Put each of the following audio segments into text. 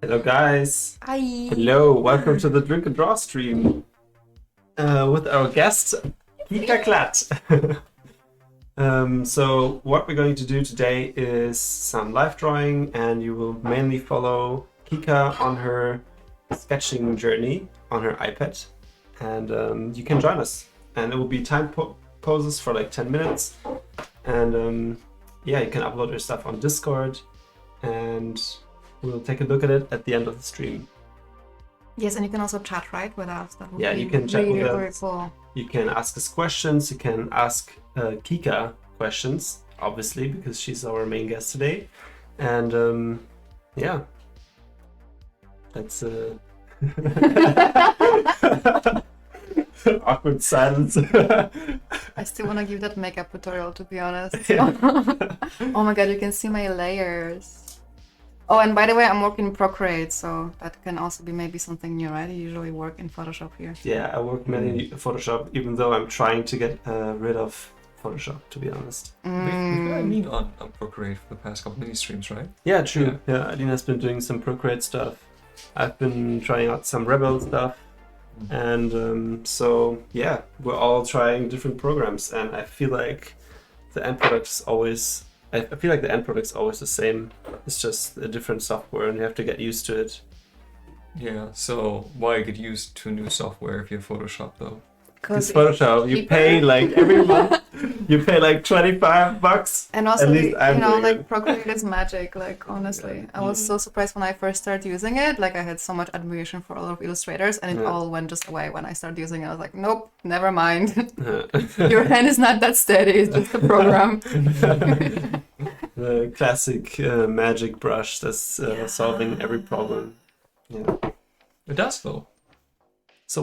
Hello guys. Hi. Hello, welcome to the Drink and Draw stream with our guest Kika Klat. So what we're going to do today is some live drawing, and you will mainly follow Kika on her sketching journey on her iPad, and you can join us, and it will be time poses for like 10 minutes, and yeah, you can upload your stuff on Discord, and we'll take a look at it at the end of the stream. Yes, and you can also chat, right, with us. That would Yeah, be you can chat really, with really us. cool. You can ask us questions. You can ask Kika questions, obviously, because she's our main guest today. And yeah, that's awkward silence. I still want to give that makeup tutorial, to be honest. Oh my god, you can see my layers. Oh, and by the way, I'm working in Procreate, so that can also be maybe something new, right? You usually work in Photoshop here. Yeah, I work mainly in Photoshop, even though I'm trying to get rid of Photoshop, to be honest. We've got Aline on Procreate for the past couple mini streams, right? Yeah, true. Yeah, Alina's been doing some Procreate stuff. I've been trying out some Rebel stuff. And so, yeah, we're all trying different programs. And I feel like the end product is always... I feel like the end product's always the same. It's just a different software, and you have to get used to it. Yeah, so why get used to new software if you have Photoshop, though? Because Photoshop, you pay like every month, you pay like $25. And also, At least I'm doing like it. Procreate is magic, like honestly. I was so surprised when I first started using it. Like I had so much admiration for a lot of illustrators, and it all went just away when I started using it. I was like, nope, never mind. Your hand is not that steady, it's just a program. The classic magic brush that's solving every problem. Yeah. It does, though. So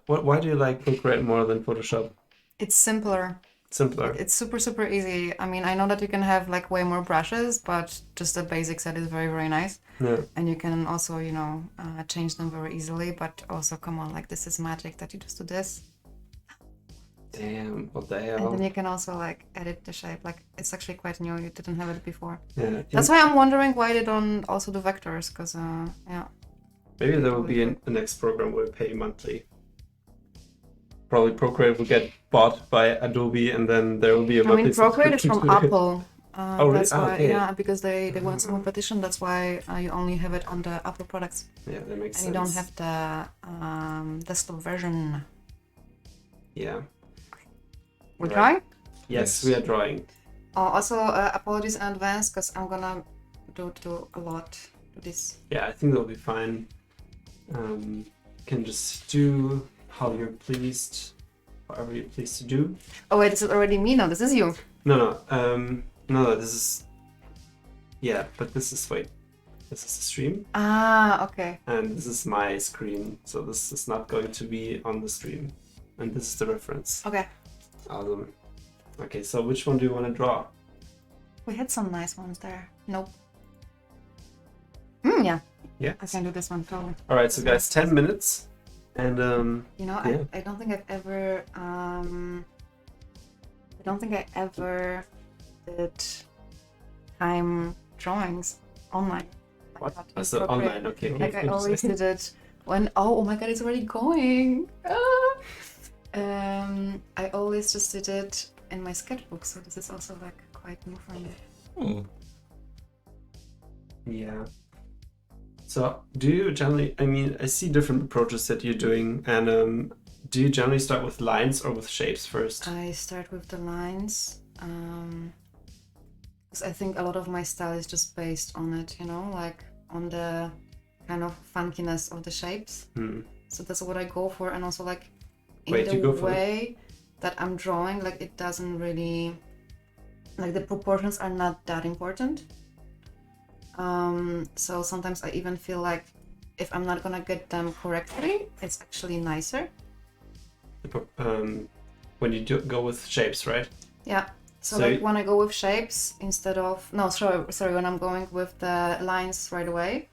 why do you like Procreate more than Photoshop? It's simpler. Simpler. It's super, super easy. I mean, I know that you can have like way more brushes, but just the basic set is very, very nice. Yeah. And you can also, change them very easily, but also, come on, like this is magic that you just do this. Damn, what the And hell? then you can also like edit the shape. Like it's actually quite new. You didn't have it before. Yeah. That's why I'm wondering why they don't also do vectors, because, yeah. Maybe there will be the next program we'll pay monthly. Probably Procreate will get bought by Adobe, and then there will be a monthly Procreate is subscription from to it. Apple. Oh, really? That's why, Okay. yeah, because they want some competition. That's why you only have it on the Apple products. Yeah, that makes sense. And you don't have the desktop version. Yeah. We're Right. drawing? Yes, Yes. we are drawing. Also, apologies in advance, because I'm gonna do a lot to this. Yeah, I think that'll be fine. You can just do how you're pleased, however you're pleased to do. Oh wait, this is already me now. This is you. No, this is... Yeah, but this is... Wait. This is the stream, Ah, okay. and this is my screen, so this is not going to be on the stream. And this is the reference. Okay. Awesome. Okay, so which one do you want to draw? We had some nice ones there. Nope. Yeah. Yeah. I can do this one totally. All right, so guys, 10 minutes, and yeah. I don't think I've ever did time drawings online. What? Like that in So Procreate. online, okay. Like I always did it when oh my god, it's already going. I always just did it in my sketchbook, so this is also like quite new for me. Hmm. Yeah. So do you generally, I mean, I see different approaches that you're doing, and do you generally start with lines or with shapes first? I start with the lines, because I think a lot of my style is just based on it, like on the kind of funkiness of the shapes. So that's what I go for, and also like in Wait, you go the for way that I'm drawing, like it doesn't really, like the proportions are not that important. So sometimes I even feel like if I'm not gonna get them correctly, it's actually nicer. When you go with shapes, right? Yeah. So So like when I go with shapes instead of sorry, when I'm going with the lines right away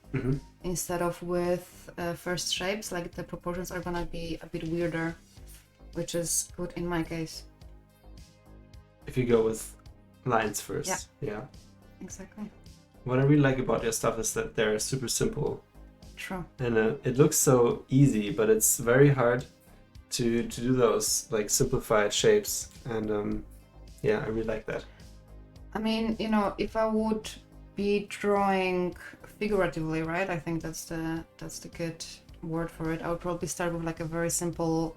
instead of with first shapes, like the proportions are gonna be a bit weirder, which is good in my case. If you go with lines first. Yeah. Exactly. What I really like about your stuff is that they're super simple. True. And it looks so easy, but it's very hard to do those like simplified shapes. And yeah, I really like that. I mean, you know, if I would be drawing figuratively, right? I think that's the good word for it. I would probably start with like a very simple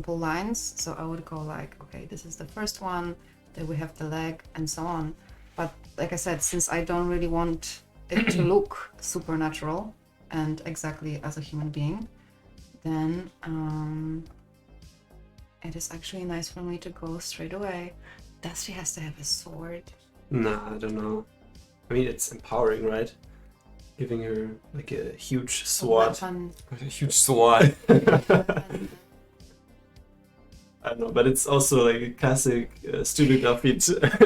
lines. So I would go like, okay, this is the first one, then we have the leg and so on. But like I said, since I don't really want it to look supernatural and exactly as a human being, then it is actually nice for me to go straight away. Does she has to have a sword? Nah, I don't know. I mean, it's empowering, right? Giving her like a huge sword. A huge sword. I don't know, but it's also like a classic studio graphite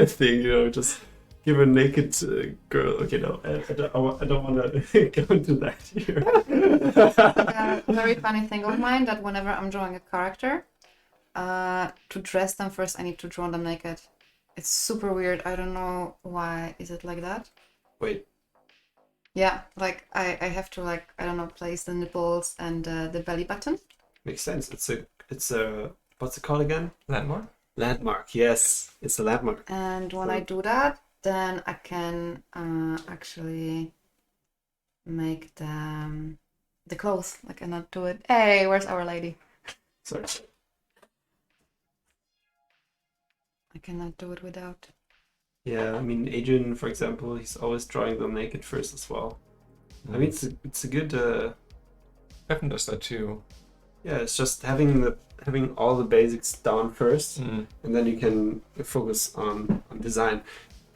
thing, you know, just give a naked girl. Okay, no, I don't want to go into that here. A very funny thing of mine that whenever I'm drawing a character, to dress them first, I need to draw them naked. It's super weird. I don't know why. Is it like that? Wait. Yeah, like I have to like, I don't know, place the nipples and the belly button. Makes sense. It's a what's it called again? Landmark? Landmark. Yes, it's a landmark. And when I do that, then I can actually make the clothes. I cannot do it. Hey, where's Our Lady? Sorry. I cannot do it without. Yeah, I mean, Adrian, for example, he's always drawing them naked first as well. I mean, it's a good. Evan does that too. Yeah, it's just having all the basics down first, Mm. and then you can focus on design.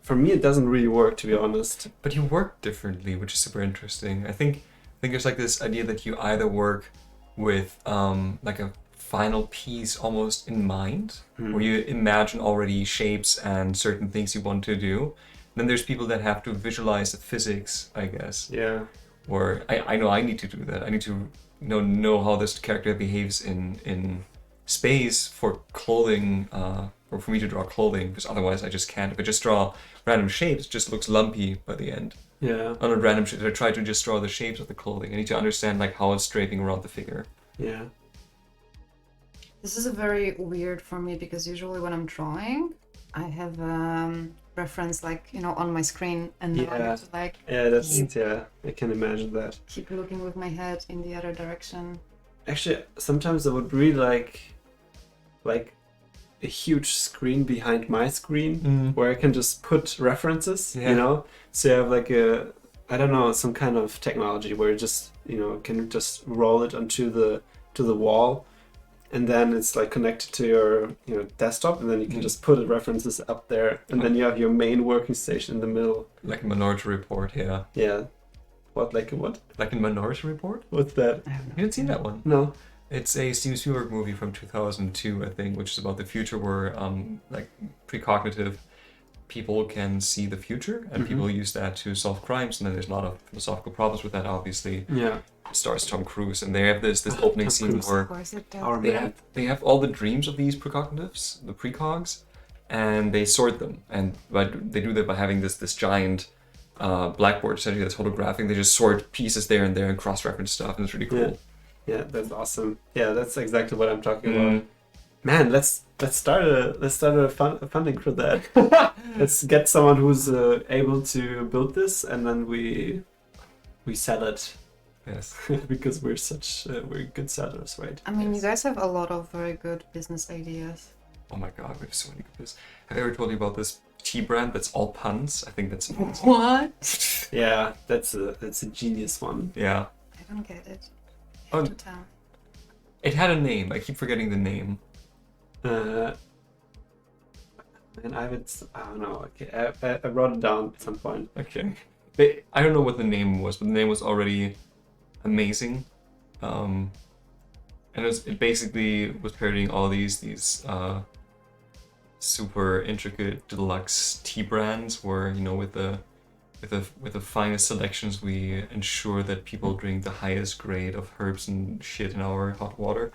For me, it doesn't really work, to be honest. But you work differently, which is super interesting. I think there's like this idea that you either work with like a final piece almost in mind, where you imagine already shapes and certain things you want to do. Then there's people that have to visualize the physics, I guess. Yeah. Or I know I need to do that. I need to know how this character behaves in space for clothing, or for me to draw clothing, because otherwise I just can't. If I just draw random shapes, it just looks lumpy by the end. Yeah. On a random shapes, I try to just draw the shapes of the clothing. I need to understand like how it's draping around the figure. Yeah. This is a very weird for me because usually when I'm drawing, I have reference like, you know, on my screen, and now I have to like I can imagine that. keep looking with my head in the other direction. Actually, sometimes I would really like a huge screen behind my screen where I can just put references, you know? So you have like I don't know, some kind of technology where you just, you know, can just roll it onto the wall, and then it's like connected to your, you know, desktop, and then you can just put the references up there, and then you have your main working station in the middle. Like a Minority Report, yeah. Yeah. What, like a what? Like in Minority Report? What's that? I have You haven't seen that one? No. It's a Steven Spielberg movie from 2002, I think, which is about the future where like precognitive people can see the future, and people use that to solve crimes, and then there's a lot of philosophical problems with that, obviously. Yeah. It stars Tom Cruise, and they have this opening Tom scene Cruise. where Of course it does. Our man. they have all the dreams of these precognitives, the precogs, and they sort them. And they do that by having this giant blackboard, essentially, that's holographic. They just sort pieces there and there and cross-reference stuff, and it's really cool. Yeah, that's awesome. Yeah, that's exactly what I'm talking about. Man, let's start a funding for that. Let's get someone who's able to build this, and then we sell it. Yes. Because we're good sellers, right? I mean, Yes. you guys have a lot of very good business ideas. Oh my god, we have so many good business. Have I ever told you about this tea brand that's all puns? I think that's amazing. What? Yeah, that's a genius one. Yeah. I don't get it. You Oh. have to tell. It had a name. I keep forgetting the name. And I don't know. Okay, I wrote it down at some point. Okay. I don't know what the name was, but the name was already amazing. And it basically was parodying all these super intricate deluxe tea brands where, you know, with the finest selections we ensure that people drink the highest grade of herbs and shit in our hot water.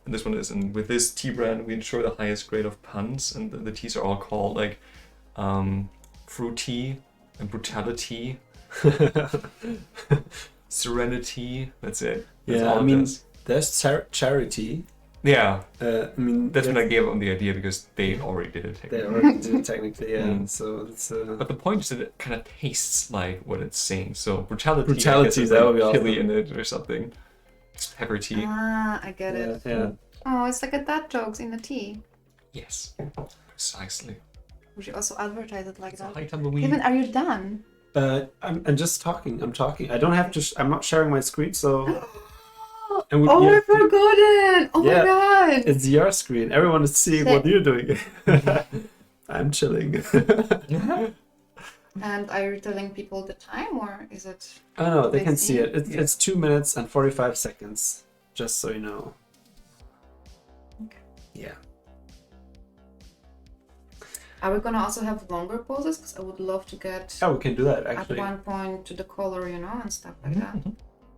And this one is, and with this tea brand we ensure the highest grade of puns, and the teas are all called like fruity and brutality. serenity. That's it. That's Yeah, all I it mean, does. there's charity. Yeah, I mean, that's when I gave them the idea because they already did it. they Technically. already did it technically, yeah. Mm. So it's But the point is that it kind of tastes like what it's saying. So brutality, I guess, Brutality, is that like would be chili awesome. in it or something. It's pepper tea. I get yeah, it. yeah. Oh, it's like a dad jokes in the tea. Yes, precisely. We should also advertise it like It's a that. high tumbleweed. Kevin, are you done? I'm just talking. I'm talking. I don't have to. I'm not sharing my screen, so. And Oh, yeah, I forgot it! Oh Yeah. my god! it's your screen. Everyone is seeing what you're doing. I'm chilling. And are you telling people the time, or is it? Oh no, they They can see see? it. It's 2 minutes and 45 seconds. Just so you know. Okay. Yeah. Are we gonna also have longer poses? Because I would love to get Yeah, we can do that at actually. one point to the color, you know, and stuff like that.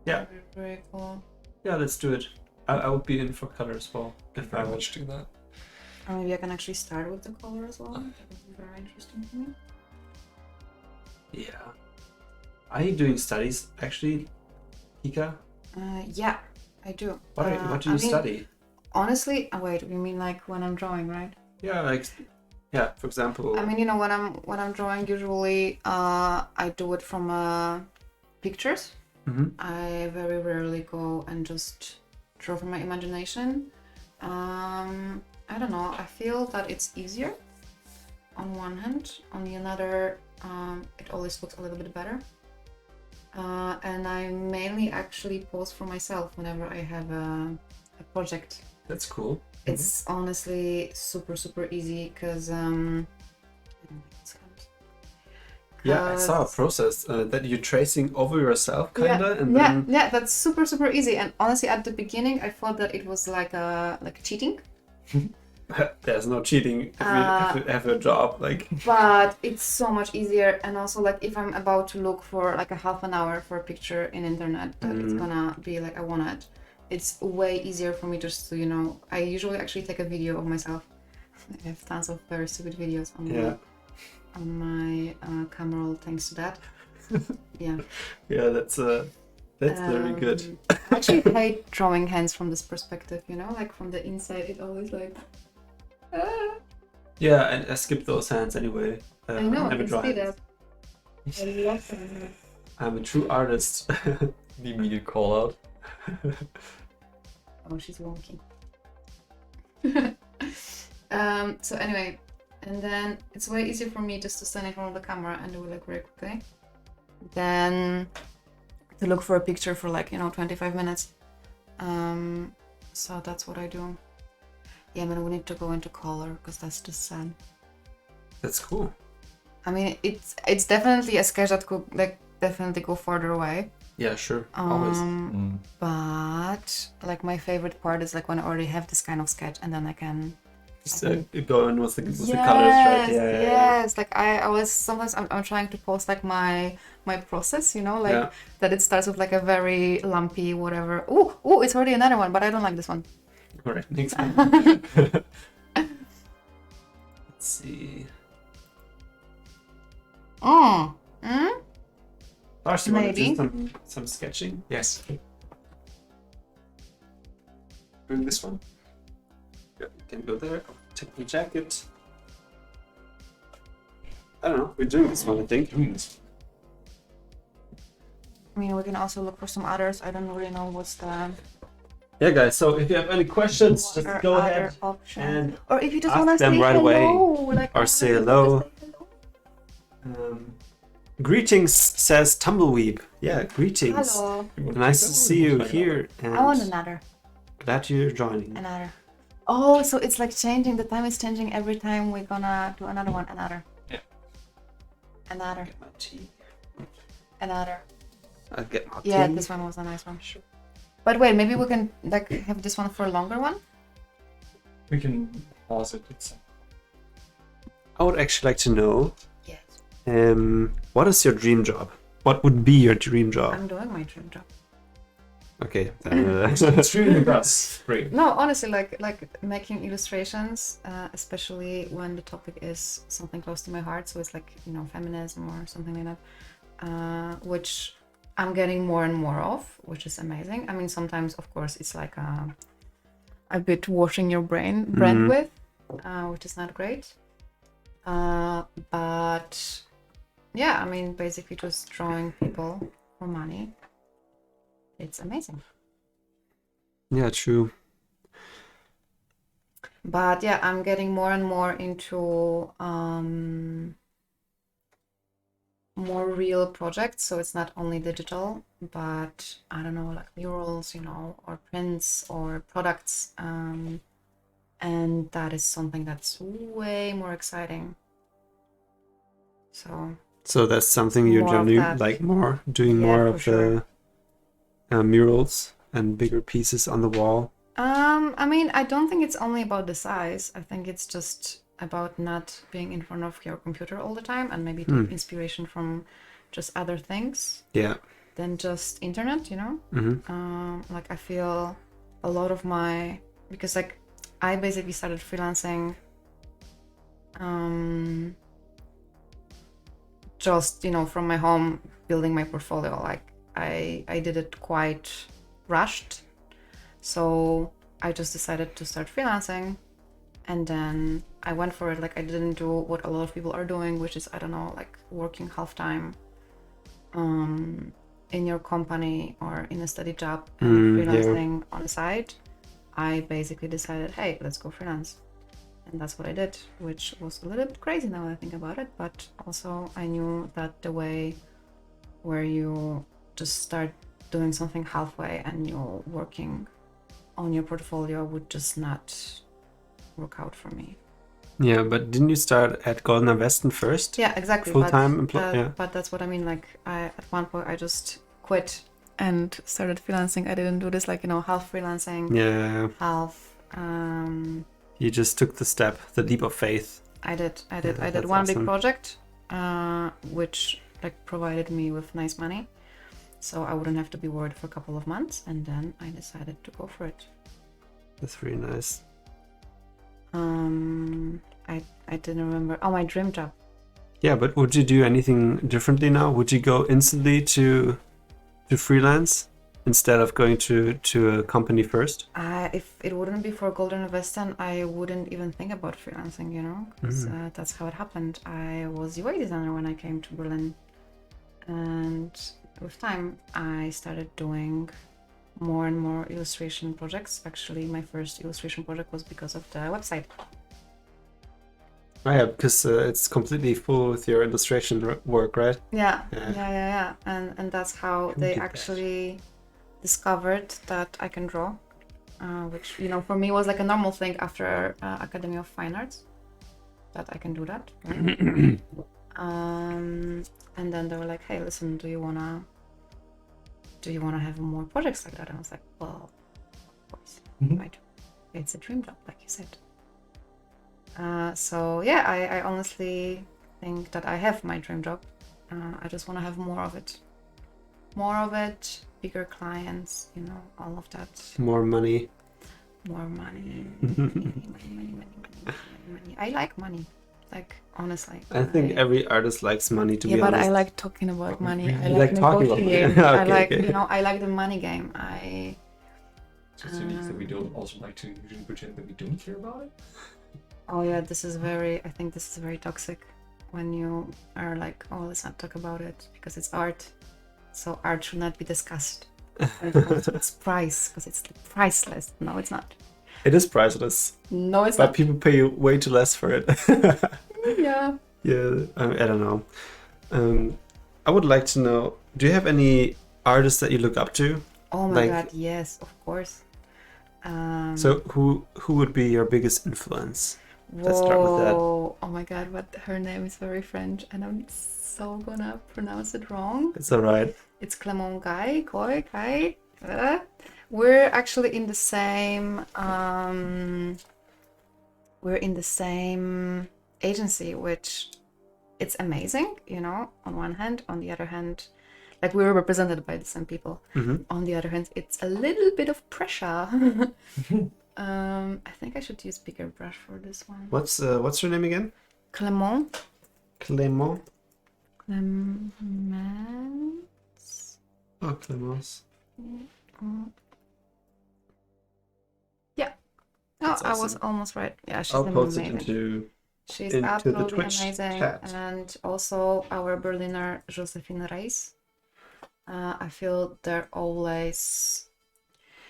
Yeah. Very, very cool. Yeah, let's do it. I would be in for color as well. If I Very would. much do that. Or maybe I can actually start with the color as well. That would be very interesting for me. Yeah. Are you doing studies actually, Kika? Yeah, I do. What do you study? Honestly, wait. You mean like when I'm drawing, right? Yeah, like, yeah. For example. I mean, you know, when I'm drawing, usually I do it from pictures. Mhm. I very rarely go and just draw from my imagination. I don't know. I feel that it's easier on one hand. On the other, it always looks a little bit better. And I mainly actually pose for myself whenever I have a project. That's cool. It's honestly super, super easy because Yeah, I saw a process that you're tracing over yourself, kinda, and then. yeah, that's super, super easy. And honestly, at the beginning, I thought that it was like cheating. There's no cheating if you have a job, like. But it's so much easier. And also, like, if I'm about to look for like a half an hour for a picture in internet that it's gonna be like I want it, it's way easier for me just to, you know, I usually actually take a video of myself. I have tons of very stupid videos on my camera roll thanks to that. Yeah. Yeah, that's very good. I actually hate drawing hands from this perspective, you know, like from the inside, it always like. Yeah, and I skip those hands anyway. I know, I never can draw see hands. that. I love them. I'm a true artist. The immediate call out. Oh, she's wonky. So anyway, and then it's way easier for me just to stand in front of the camera and do it like very quickly than to look for a picture for like, you know, 25 minutes. So that's what I do. Yeah, but we need to go into color because that's just sad. That's cool. I mean, it's definitely a sketch that could like definitely go farther away. Yeah, sure. Always. But like my favorite part is like when I already have this kind of sketch and then I can Just go in with the colors, right? Yeah. Yes. Like I was sometimes I'm trying to post like my process, you know, like that it starts with like a very lumpy whatever. Oh, it's already another one, but I don't like this one. All right, next one. Let's see. Lars, you want to Maybe. do some sketching? Yes. Doing this one. Yeah, you can go there. Take your jacket. I don't know. We're doing this one, I think. I mean, we can also look for some others. I don't really know what's the Yeah, guys. So if you have any questions, what just are go other ahead options. and Or if you just ask want to them say right hello, away. like, Or say hello. Greetings, says Tumbleweed. Yeah, greetings. Hello. Nice to see you here. And I want another. glad you're joining. Another. Oh, so it's like changing. The time is changing every time we're gonna do another one. Another. Yeah. Another. Get my tea. Another. I'll get my Yeah, tea. this one was a nice one. Sure. But wait, maybe we can like have this one for a longer one. We can pause it. It's I would actually like to know, Yes. what is your dream job? What would be your dream job? I'm doing my dream job. Okay. it's really great. No, honestly, like making illustrations, especially when the topic is something close to my heart. So it's like, you know, feminism or something like that, which I'm getting more and more of, which is amazing. I mean, sometimes, of course, it's like a bit washing your brain with, which is not great. But yeah, I mean, basically just drawing people for money. It's amazing. Yeah, true. But yeah, I'm getting more and more into more real projects. So it's not only digital, but I don't know, like murals, or prints or products. And that is something that's way more exciting. So that's something you're generally like doing more of the murals and bigger pieces on the wall. I mean, I don't think it's only about the size. I think it's just about not being in front of your computer all the time and maybe take inspiration from just other things. Yeah. Than just internet, Like I feel a lot of because like I basically started freelancing just, from my home, building my portfolio. Like I did it quite rushed. So I just decided to start freelancing, and then I went for it. Like I didn't do what a lot of people are doing, which is, I don't know, like working half-time in your company or in a steady job and freelancing on the side. I basically decided, hey, let's go freelance. And that's what I did, which was a little bit crazy now that I think about it. But also I knew that the way where you just start doing something halfway and you're working on your portfolio would just not work out for me. Yeah, but didn't you start at Goldener Westen first? Yeah, exactly. Full-time employee. Yeah. But that's what I mean. Like at one point I just quit and started freelancing. I didn't do this like, half freelancing. Yeah. Half. You just took the leap of faith. I did one big project, which like provided me with nice money, so I wouldn't have to be worried for a couple of months, and then I decided to go for it. That's really nice. I didn't remember. Oh, my dream job. Yeah, but would you do anything differently now? Would you go instantly to freelance instead of going to a company first? If it wouldn't be for Golden Westen, I wouldn't even think about freelancing, because that's how it happened. I was UI designer when I came to Berlin, and with time I started doing more and more illustration projects. Actually, my first illustration project was because of the website. Oh, yeah, because it's completely full with your illustration work, right? Yeah. And that's how they actually discovered that I can draw, which for me was like a normal thing after Academy of Fine Arts, that I can do that. Right? And then they were like, hey, listen, do you wanna have more projects like that? And I was like, well, of course, right. It's a dream job, like you said. So yeah, I honestly think that I have my dream job. I just want to have more of it, bigger clients, all of that. More money. Money. I like money, like honestly. I think every artist likes money, to be honest. Yeah, but I like talking about money. I like talking about money. Okay, I like I like the money game. So it's unique that we don't also like to usually pretend that we don't care about it. Oh yeah, I think this is very toxic when you are like, oh, let's not talk about it because it's art. So art should not be discussed. It's price, because it's priceless. No, it's not. It is priceless. No, it's but not. But people pay way too less for it. Yeah. Yeah, I don't know. I would like to know, do you have any artists that you look up to? Oh my god, yes, of course. So who would be your biggest influence? Let's start with that. Oh my god, but her name is very French and I'm so gonna pronounce it wrong. It's alright. It's Clement Guy. We're actually in the same agency, which it's amazing, on one hand. On the other hand, like we were represented by the same people. On the other hand, it's a little bit of pressure. I think I should use bigger brush for this one. What's her name again? Clement. Clement. Oh, Clemence. Yeah. Oh, That's I was awesome. almost right. Yeah, she's I'll post it amazing. She's into the absolutely Twitch amazing. chat. And also our Berliner Josephine Reis. I feel they're always,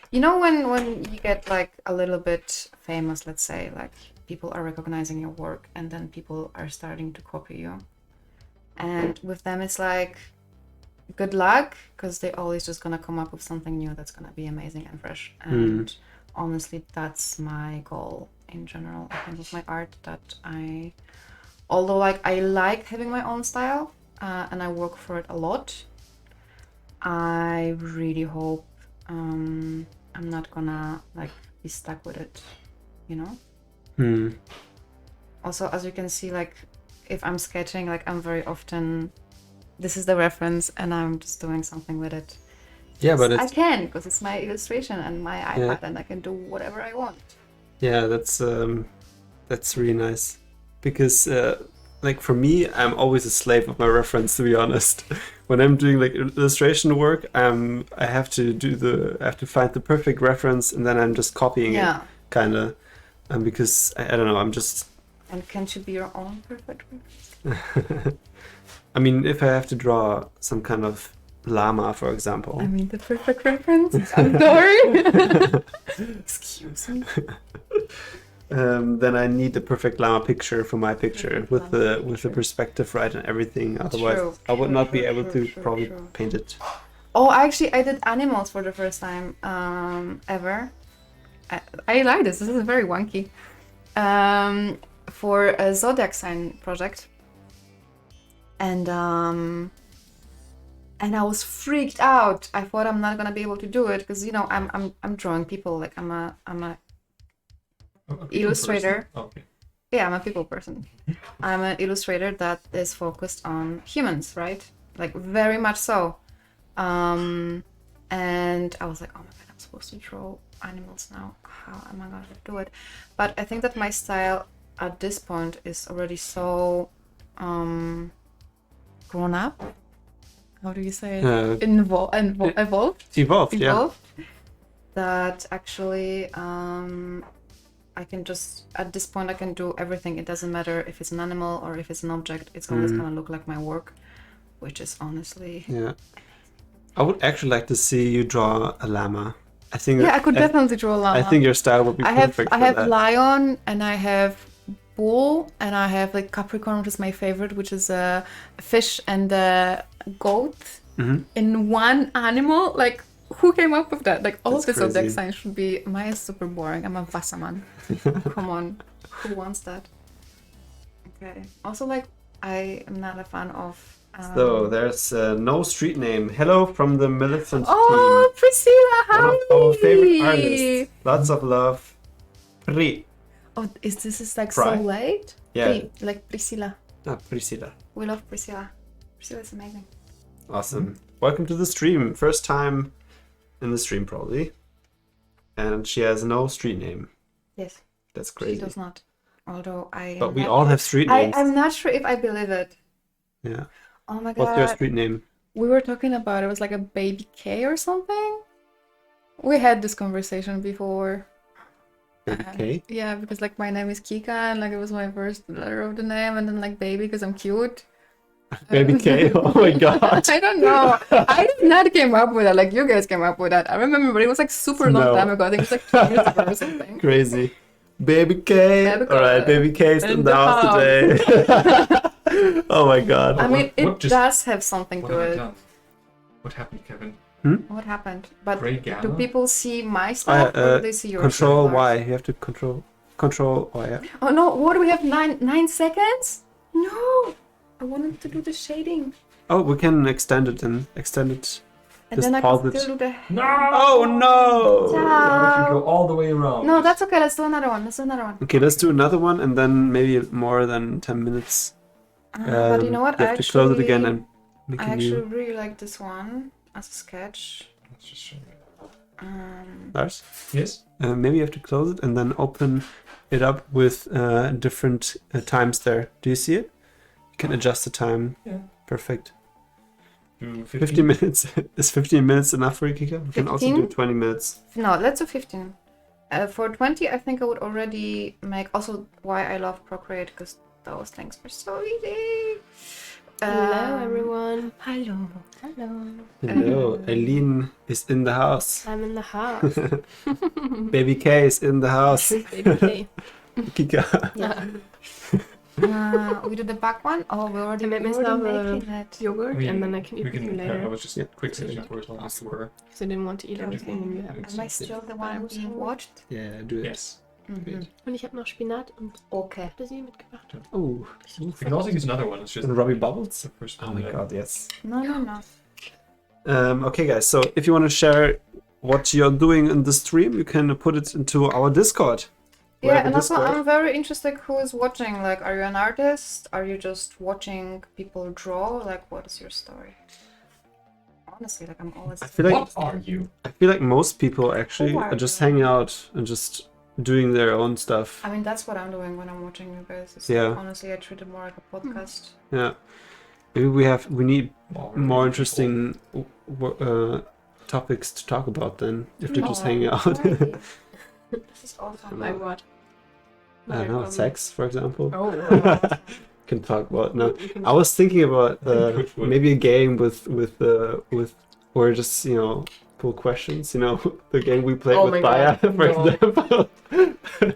you know, when you get like a little bit famous, let's say, like people are recognizing your work and then people are starting to copy you. And with them, it's like, good luck, because they're always just gonna come up with something new that's gonna be amazing and fresh. And honestly, that's my goal in general. I think with my art that although like I like having my own style and I work for it a lot, I really hope I'm not gonna like be stuck with it, you know? Also, as you can see, like if I'm sketching, like I'm very often, this is the reference and I'm just doing something with it. Yeah, but I can, because it's my illustration and my iPad and I can do whatever I want. Yeah, that's really nice. Because like for me, I'm always a slave of my reference, to be honest. When I'm doing like illustration work, I have to find the perfect reference and then I'm just copying it, kinda. Because I don't know, I'm just. And can't you be your own perfect reference? I mean, if I have to draw some kind of llama, for example. I mean, the perfect reference. I'm sorry. Excuse me. Then I need the perfect llama picture for my picture with the perspective right and everything. Otherwise, I would not be able to probably paint it. Oh, actually, I did animals for the first time ever. I like this. This is very wonky. For a zodiac sign project, and I was freaked out. I thought I'm not gonna be able to do it because, you know, I'm drawing people. Like I'm a illustrator. Okay. Yeah, I'm a people person. I'm an illustrator that is focused on humans, right? Like very much so. And I was like, oh my god, I'm supposed to draw animals now. How am I gonna do it? But I think that my style at this point is already so grown up. How do you say it? Evolved. Yeah. That actually I can just, at this point, I can do everything. It doesn't matter if it's an animal or if it's an object. It's always gonna look like my work, which is honestly. Yeah. I would actually like to see you draw a llama. I think. Yeah, I could definitely draw a llama. I think your style would be perfect. I have lion and I have bull and I have like Capricorn, which is my favorite, which is a fish and a goat in one animal. Like, who came up with that? Like, all of the zodiac signs should be. Mine is super boring. I'm a Wasserman. Come on, who wants that? Okay. Also, like, I am not a fan of. So there's no street name. Hello from the Millicent team. Priscilla, hi! One of our favorite artists. Lots of love. Pri. Oh, this is like so late? Yeah. Like Priscilla. Ah, Priscilla. We love Priscilla. Priscilla's amazing. Awesome. Welcome to the stream. First time in the stream, probably. And she has no street name. Yes. That's crazy. She does not. Although I. But we all have street names. I'm not sure if I believe it. Yeah. Oh my god. What's your street name? We were talking about it was like a baby K or something. We had this conversation before. Baby K? Yeah, because like my name is Kika and like it was my first letter of the name, and then like baby because I'm cute. Baby K? Oh my god. I don't know. I did not came up with that. Like you guys came up with that. I remember, but it was like super long time ago. I think it was like 2 years ago or something. Crazy. Baby K. Alright, Baby K is in the house today. Oh my god. I mean, it does have something to it. What happened, Kevin? What happened? But Gamma? do people see my stuff or do they see your Control stuff? Y. You have to control Y. Yeah. Oh no, what do we have? 9 seconds? No! I wanted to do the shading. Oh, we can extend it and extend it. And just then I pause can it. still do the... No! Oh no! You go all the way around. No, that's okay. Let's do another one. Okay, let's do another one and then maybe more than 10 minutes. But you know what? You have to close it again and make I a actually new... really like this one as a sketch. Let's just show you. Lars? Yes? Maybe you have to close it and then open it up with different times there. Do you see it? You can adjust the time. Yeah. Perfect. do 15 minutes. Is 15 minutes enough for you, Kika? We can also do 15? 20 minutes. No, let's do 15. For 20, I think I would already make... Also, why I love Procreate, because those things are so easy. Hello, everyone. Hello. Hello, Eileen is in the house. I'm in the house. Baby K is in the house. Baby K. Kika. Yeah. We did the back one? Oh, we already I made we myself already making it. yogurt, We- and then I can eat We with you can. I later. was just quick sitting for as long as you were. Because I didn't want to eat everything and you have Am I still the one was being hungry. watched? Yeah, do it. Yes. Mhm. Und ich habe noch Spinat und Okay. Petersilie mitgebracht. Oh, We can also use another one. It's just and Robbie Bubbles? the first Oh one. my that- god, yes. No. Okay, guys, so if you want to share what you're doing in the stream, you can put it into our Discord. We Yeah, have a and also Discord. I'm very interested who is watching. Like, are you an artist? Are you just watching people draw? Like, what is your story? Honestly, like, I'm always... I feel like What are you? most people actually Who are are just you? hanging out and just doing their own stuff. I mean, that's what I'm doing when I'm watching you guys. It's Yeah. like, honestly, I treat it more like a podcast. Yeah, maybe we need Well, we're more really interesting topics to talk about then if they're just Oh, hanging out. right. This is awesome. Like what? I don't know, sex, for example. Oh, Can talk about no. we can- I was thinking about Which would- maybe a game with where just pull questions. The game we played Oh with my Baya, God, for no. example.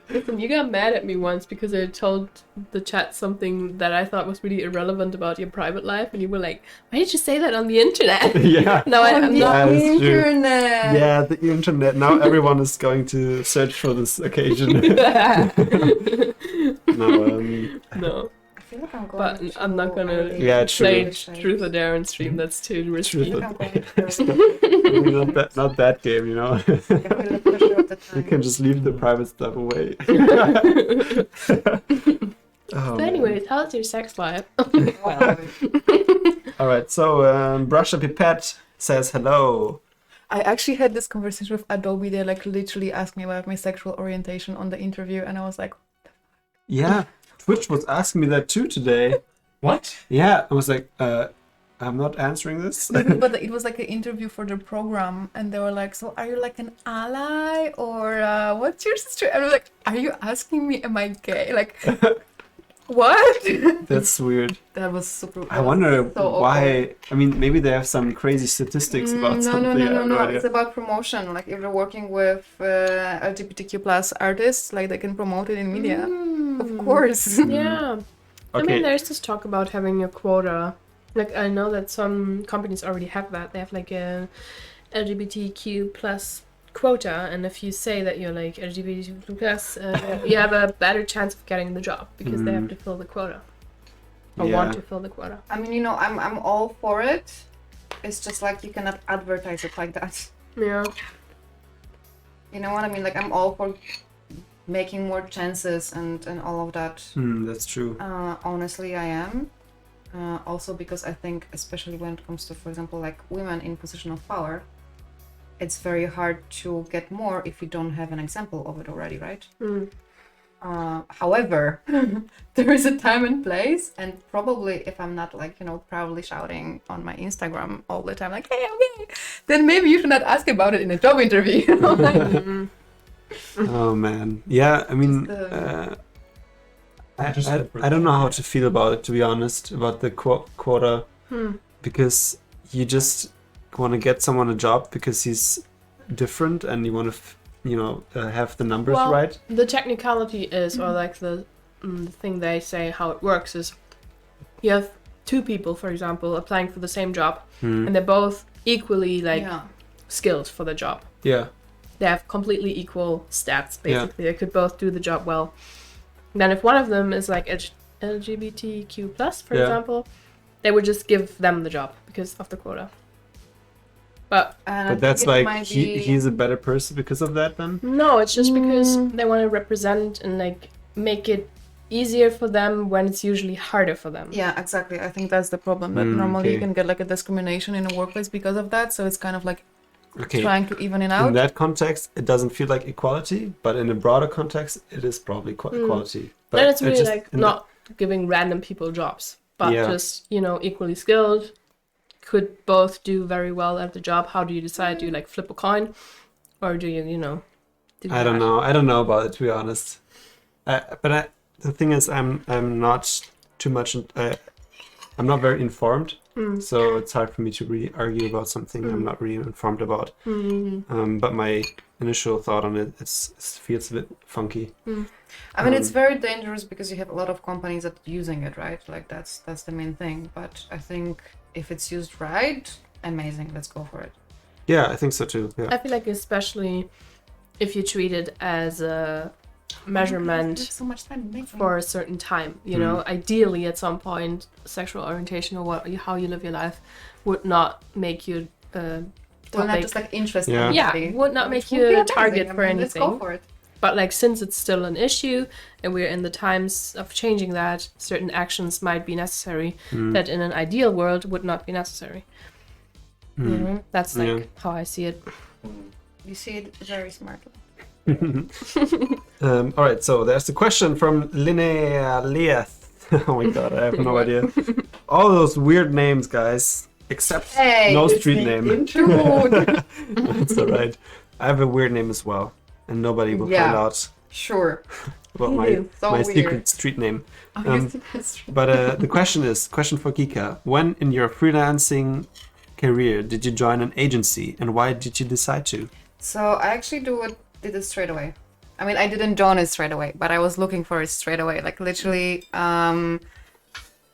Listen, you got mad at me once because I told the chat something that I thought was really irrelevant about your private life, and you were like, "Why did you say that on the internet?" Yeah. No, I'm On the not. Yeah, that's true. internet! Yeah, the internet. Now everyone is going to search for this occasion. No, No, I feel like I'm going but to I'm not gonna Yeah, true. play Truth or Dare on stream. That's too risky. Truth I think I'm going to not that game. I feel the pressure of the You time. can just leave the private stuff away. Oh, But anyways, how's your sex life? Well, all right. So Brush a Pipette says hello. I actually had this conversation with Adobe. They like literally asked me about my sexual orientation on the interview, and I was like, Yeah, Twitch was asking me that too today. What? Yeah, I was like, I'm not answering this. but it was like an interview for the program, and they were like, "So are you like an ally or what's your sister?" And I was like, "Are you asking me? Am I gay?" Like, what? That's weird. That was super. I wonder so why. I mean, maybe they have some crazy statistics about no, something. I have no. idea. It's about promotion. Like if you're working with LGBTQ plus artists, like they can promote it in media. Of course. Yeah. I Okay. mean, there's this talk about having a quota. Like, I know that some companies already have that. They have like a LGBTQ plus quota, and if you say that you're like LGBTQ plus, you have a better chance of getting the job because they have to fill the quota or want to fill the quota. I mean, I'm all for it. It's just like you cannot advertise it like that. Yeah. You know what I mean? Like I'm all for making more chances and all of that. That's true. Honestly, I am. Also because I think, especially when it comes to, for example, like women in position of power, it's very hard to get more if you don't have an example of it already, right? However, there is a time and place, and probably if I'm not like, proudly shouting on my Instagram all the time, like, hey, I'm gay, then maybe you should not ask about it in a job interview. Oh man, yeah. I mean, I don't know how to feel about it, to be honest, about the quota, because you just want to get someone a job because he's different, and you want to, have the numbers right. The technicality is, or like the thing they say how it works is, you have two people, for example, applying for the same job, and they're both equally skilled for the job. Yeah. They have completely equal stats, basically. They could both do the job well. Then if one of them is like LGBTQ plus, for example, they would just give them the job because of the quota. But that's like he's a better person because of that then? no, it's just because they want to represent and like make it easier for them when it's usually harder for them. Yeah, exactly. I think that's the problem. That normally you can get like a discrimination in a workplace because of that. So it's kind of like trying to even it out. In that context, it doesn't feel like equality, but in a broader context, it is probably equality. But Then it's really just like not giving random people jobs, but just, equally skilled, could both do very well at the job? How do you decide? Do you like flip a coin, or do you do I don't that? know. I don't know about it, to be honest. The thing is, I'm not too much. I'm not very informed, so it's hard for me to really argue about something I'm not really informed about. But my initial thought on it, it feels a bit funky. I mean, it's very dangerous because you have a lot of companies that are using it, right? Like that's the main thing. But I think if it's used right, amazing. Let's go for it. Yeah, I think so too. Yeah. I feel like especially if you treat it as a measurement So much time for a certain time, ideally at some point sexual orientation or how you live your life would not make you not just like interest. Would not make you a target for anything. Let's go for it. But like since it's still an issue and we're in the times of changing that, certain actions might be necessary that in an ideal world would not be necessary. That's like how I see it. You see it very smartly. All right, so there's the question from Linnea Leeth. Oh my god, I have no idea. All those weird names, guys, except no street name. That's all right. I have a weird name as well, and nobody will find out Sure. about my secret street name. But the question for Kika: when in your freelancing career did you join an agency, and why did you decide to? So I actually did it straight away. I mean, I didn't join it straight away, but I was looking for it straight away. Like literally,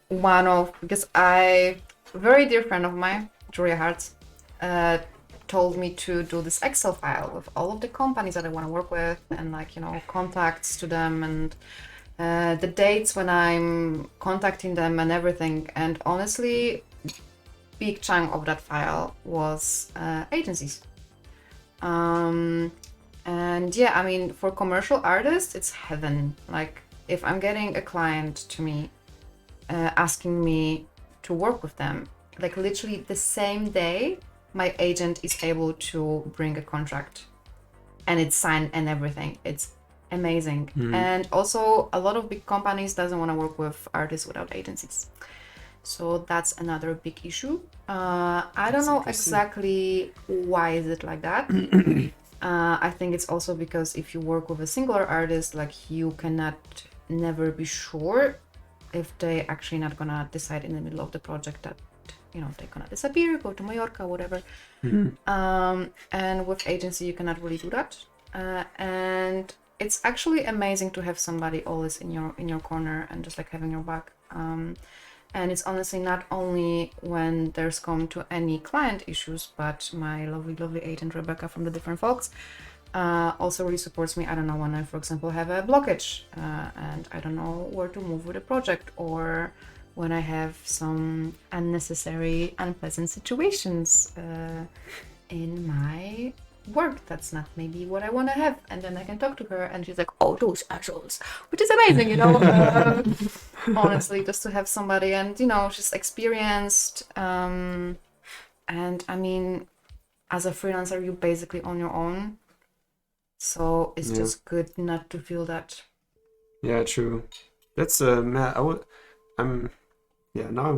because a very dear friend of mine, Julia Hartz, told me to do this Excel file with all of the companies that I want to work with and contacts to them and the dates when I'm contacting them and everything. And honestly, big chunk of that file was agencies. And yeah, I mean, for commercial artists, it's heaven. Like if I'm getting a client to me asking me to work with them, like literally the same day, my agent is able to bring a contract and it's signed and everything. It's amazing. And also a lot of big companies doesn't want to work with artists without agencies. So that's another big issue. I don't know exactly why is it like that. I think it's also because if you work with a singular artist, like you cannot never be sure if they actually not gonna decide in the middle of the project that they're gonna disappear, go to Mallorca, whatever. And with agency you cannot really do that. And it's actually amazing to have somebody always in your corner and just like having your back. And it's honestly not only when there's come to any client issues, but my lovely agent Rebecca from the Different Folks also really supports me. I don't know, when I, for example, have a blockage and I don't know where to move with a project, or when I have some unnecessary, unpleasant situations in my work that's not maybe what I want to have, and then I can talk to her and she's like, oh, those assholes, which is amazing, honestly, just to have somebody. And she's experienced, and I mean, as a freelancer, you're basically on your own, so it's just good not to feel that. Yeah, true. That's now I'm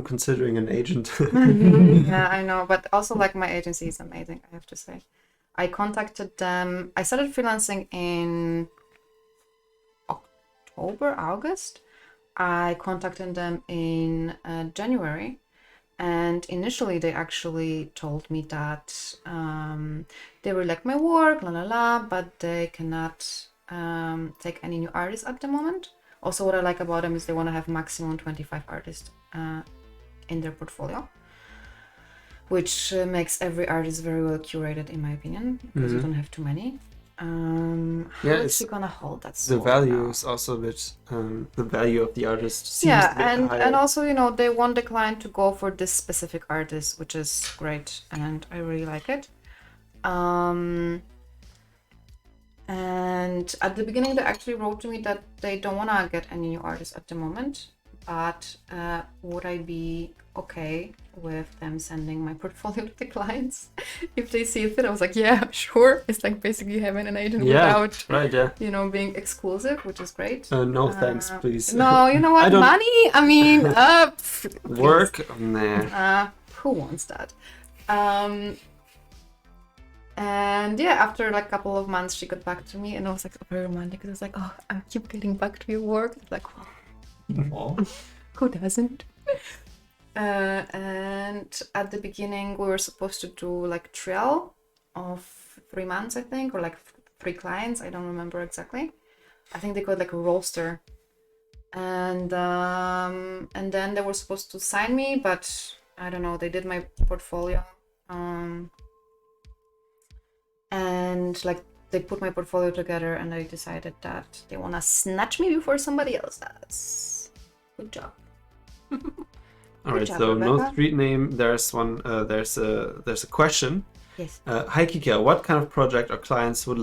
considering an agent. Yeah, I know, but also like my agency is amazing, I have to say. I contacted them. I started freelancing in August. I contacted them in January. And initially they actually told me that they really like my work, but they cannot take any new artists at the moment. Also, what I like about them is they want to have maximum 25 artists in their portfolio, which makes every artist very well curated, in my opinion, because you don't have too many. How is she gonna hold that? The value is also a bit. The value of the artist seems and also they want the client to go for this specific artist, which is great, and I really like it. And at the beginning, they actually wrote to me that they don't want to get any new artists at the moment, but would I be okay with them sending my portfolio to the clients if they see it fit? I was like, yeah, sure. It's like basically having an agent without being exclusive, which is great. No thanks, please. No, you know what, money, I mean, work, nah. who wants that? And yeah, after like a couple of months, she got back to me, and I was like very romantic. It was like, oh, I keep getting back to your work. It's like, Aw. who doesn't? And at the beginning, we were supposed to do like trial of 3 months, I think, or like 3 clients. I don't remember exactly. I think they got like a roster, and then they were supposed to sign me, but I don't know. They did my portfolio, and like they put my portfolio together, and they decided that they wanna snatch me before somebody else does. Good job. All right, job, so no Rebecca. street name. There's one. There's a question. Yes. Hi Kika, what kind of project or clients would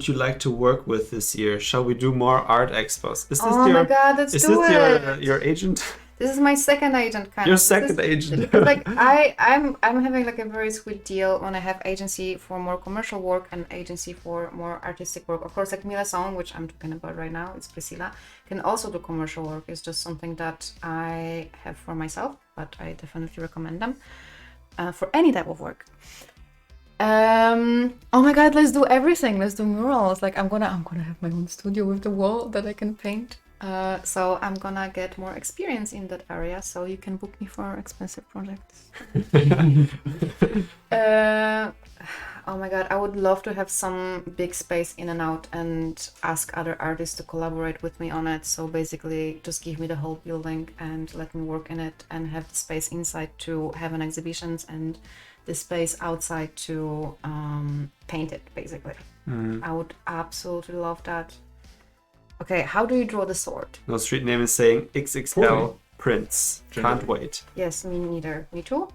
you like to work with this year? Shall we do more art expos? Is this Oh my god, let's is do this it. your agent? This is my second agent, kind Your of. second agent. Like I'm having like a very sweet deal when I have agency for more commercial work and agency for more artistic work. Of course, like Mila Song, which I'm talking about right now, it's Priscilla, can also do commercial work. It's just something that I have for myself, but I definitely recommend them for any type of work. Oh my god, let's do everything. Let's do murals. Like I'm gonna have my own studio with the wall that I can paint. So I'm gonna get more experience in that area, so you can book me for expensive projects. Oh my god, I would love to have some big space in and out and ask other artists to collaborate with me on it. So basically just give me the whole building and let me work in it, and have the space inside to have an exhibitions and the space outside to paint it, basically. I would absolutely love that. Okay, how do you draw the sword? No street name is saying XXL prints. Can't wait. Yes, me neither. Me too?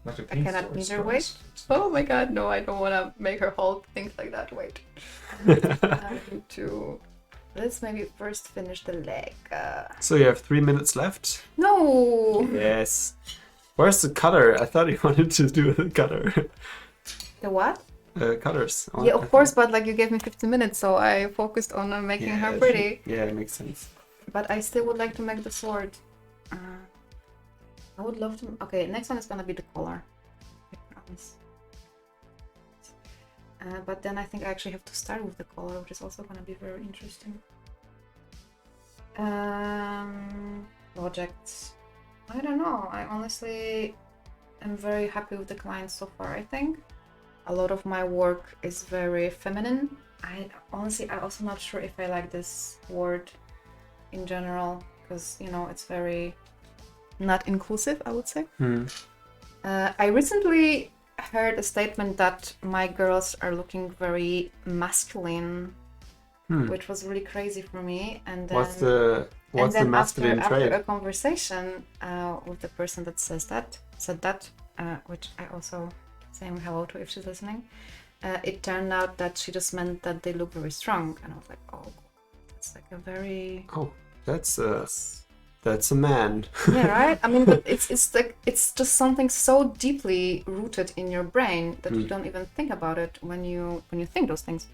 Like a I paint cannot store neither store. wait. Oh my god, no, I don't want to make her hold things like that. Wait. I need to... Let's maybe first finish the leg. So you have 3 minutes left? No! Yes. Where's the cutter? I thought you wanted to do the cutter. The what? Cutters. Yeah, of course, but like you gave me 15 minutes, so I focused on making her pretty. Yeah, it makes sense. But I still would like to make the sword. I would love to... Okay, next one is gonna be the collar. I promise. But then I think I actually have to start with the collar, which is also gonna be very interesting. Projects. I don't know. I honestly am very happy with the clients so far, I think. A lot of my work is very feminine. I'm also not sure if I like this word in general, because, you know, it's very not inclusive, I would say. I recently heard a statement that my girls are looking very masculine, which was really crazy for me. And then What's the masculine after trait? a conversation with the person that said that, which I also saying hello to if she's listening, it turned out that she just meant that they look very strong, and I was like, oh, that's like a very... Oh, that's a man. Yeah, right? I mean, but it's like, it's just something so deeply rooted in your brain that you don't even think about it when you think those things.